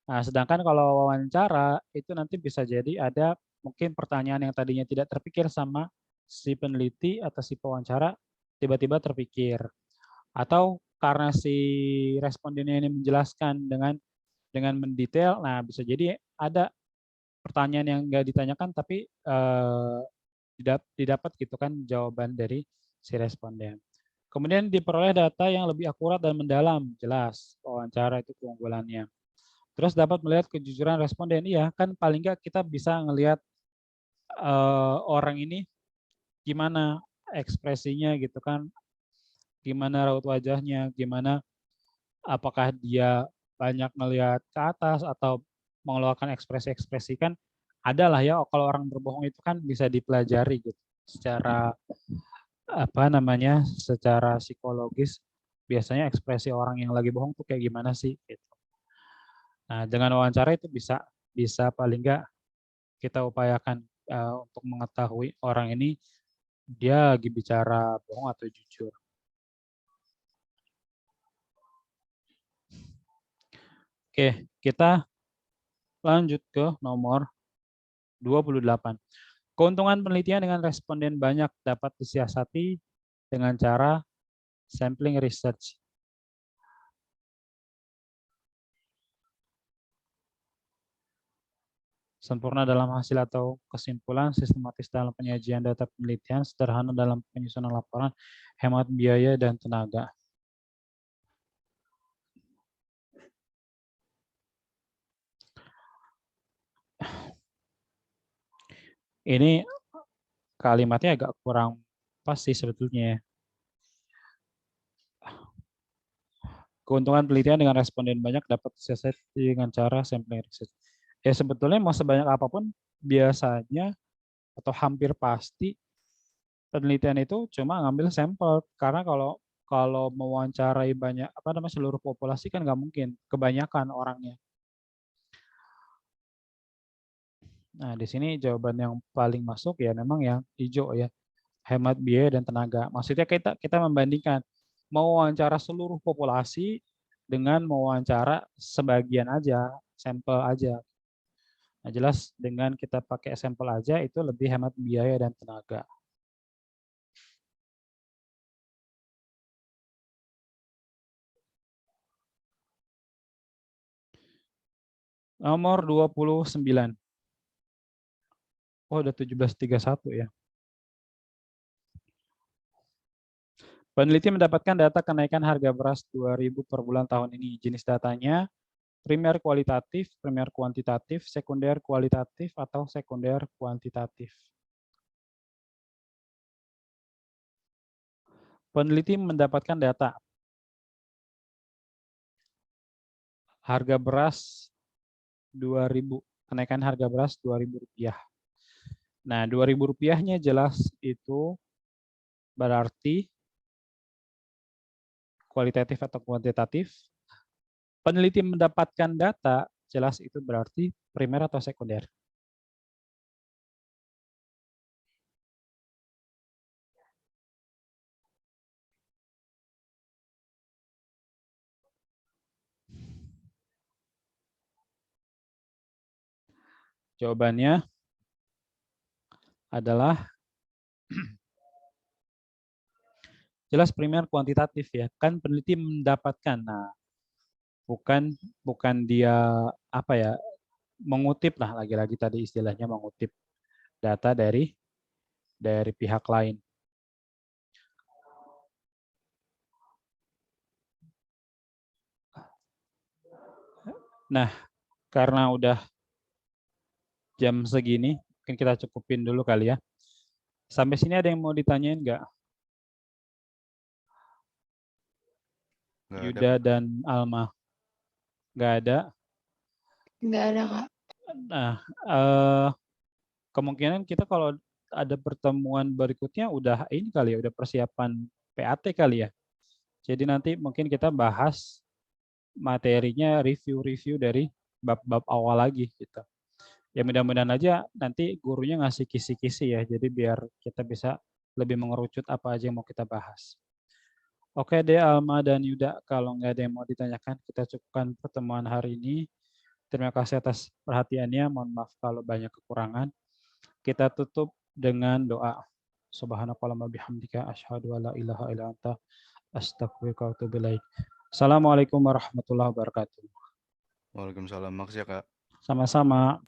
Nah, sedangkan kalau wawancara itu nanti bisa jadi ada mungkin pertanyaan yang tadinya tidak terpikir sama si peneliti atau si pewawancara tiba-tiba terpikir. Atau karena si respondennya ini menjelaskan dengan mendetail, nah bisa jadi ada pertanyaan yang nggak ditanyakan tapi didapat gitu kan jawaban dari si responden. Kemudian diperoleh data yang lebih akurat dan mendalam, jelas wawancara itu keunggulannya. Terus dapat melihat kejujuran responden, iya kan paling nggak kita bisa ngelihat orang ini gimana ekspresinya gitu kan, gimana raut wajahnya, gimana apakah dia banyak melihat ke atas atau mengeluarkan ekspresi-ekspresi kan ada lah ya, kalau orang berbohong itu kan bisa dipelajari gitu secara apa namanya, secara psikologis biasanya ekspresi orang yang lagi bohong tuh kayak gimana sih gitu. Nah, dengan wawancara itu bisa bisa paling enggak kita upayakan untuk mengetahui orang ini dia lagi bicara bohong atau jujur. Oke, kita lanjut ke nomor 28. Keuntungan penelitian dengan responden banyak dapat disiasati dengan cara sampling research. Sempurna dalam hasil atau kesimpulan, sistematis dalam penyajian data penelitian, sederhana dalam penyusunan laporan, hemat biaya dan tenaga. Ini kalimatnya agak kurang pas sih sebetulnya ya. Keuntungan penelitian dengan responden banyak dapat disiasati dengan cara sampling research. Ya sebetulnya mau sebanyak apapun biasanya atau hampir pasti penelitian itu cuma ngambil sampel, karena kalau kalau mewawancarai banyak apa namanya seluruh populasi kan nggak mungkin, kebanyakan orangnya. Nah, di sini jawaban yang paling masuk ya memang yang hijau ya, hemat biaya dan tenaga. Maksudnya kita membandingkan mau wawancara seluruh populasi dengan mewawancara sebagian aja, sampel aja. Nah, jelas dengan kita pakai sampel aja itu lebih hemat biaya dan tenaga. Nomor 29. Oh, udah 17.31 ya. Peneliti mendapatkan data kenaikan harga beras 2.000 per bulan tahun ini. Jenis datanya primer kualitatif, primer kuantitatif, sekunder kualitatif, atau sekunder kuantitatif. Peneliti mendapatkan data harga beras 2.000, kenaikan harga beras Rp2.000. Nah, Rp2.000-nya jelas itu berarti kualitatif atau kuantitatif. Peneliti mendapatkan data jelas itu berarti primer atau sekunder. Jawabannya adalah jelas primer kuantitatif ya. Kan peneliti mendapatkan. Nah, bukan dia apa ya, mengutip lah, lagi-lagi tadi istilahnya mengutip data dari pihak lain. Nah, karena udah jam segini, mungkin kita cukupin dulu kali ya. Sampai sini ada yang mau ditanyain nggak? Yuda dan Alma. Nggak ada? Nggak ada, Kak. Nah, kemungkinan kita kalau ada pertemuan berikutnya udah ini kali ya, udah persiapan PAT kali ya. Jadi nanti mungkin kita bahas materinya review-review dari bab-bab awal lagi gitu. Ya mudah-mudahan aja nanti gurunya ngasih kisi-kisi ya, jadi biar kita bisa lebih mengerucut apa aja yang mau kita bahas. Oke deh Alma dan Yuda, kalau nggak ada yang mau ditanyakan, kita cukupkan pertemuan hari ini. Terima kasih atas perhatiannya, mohon maaf kalau banyak kekurangan. Kita tutup dengan doa. Subhanakallahumma bihamdika asyhadu an la ilaha illa anta astaghfiruka wa atubu ilaik. Assalamualaikum warahmatullahi wabarakatuh. Waalaikumsalam. Makasih ya, Kak. Sama-sama.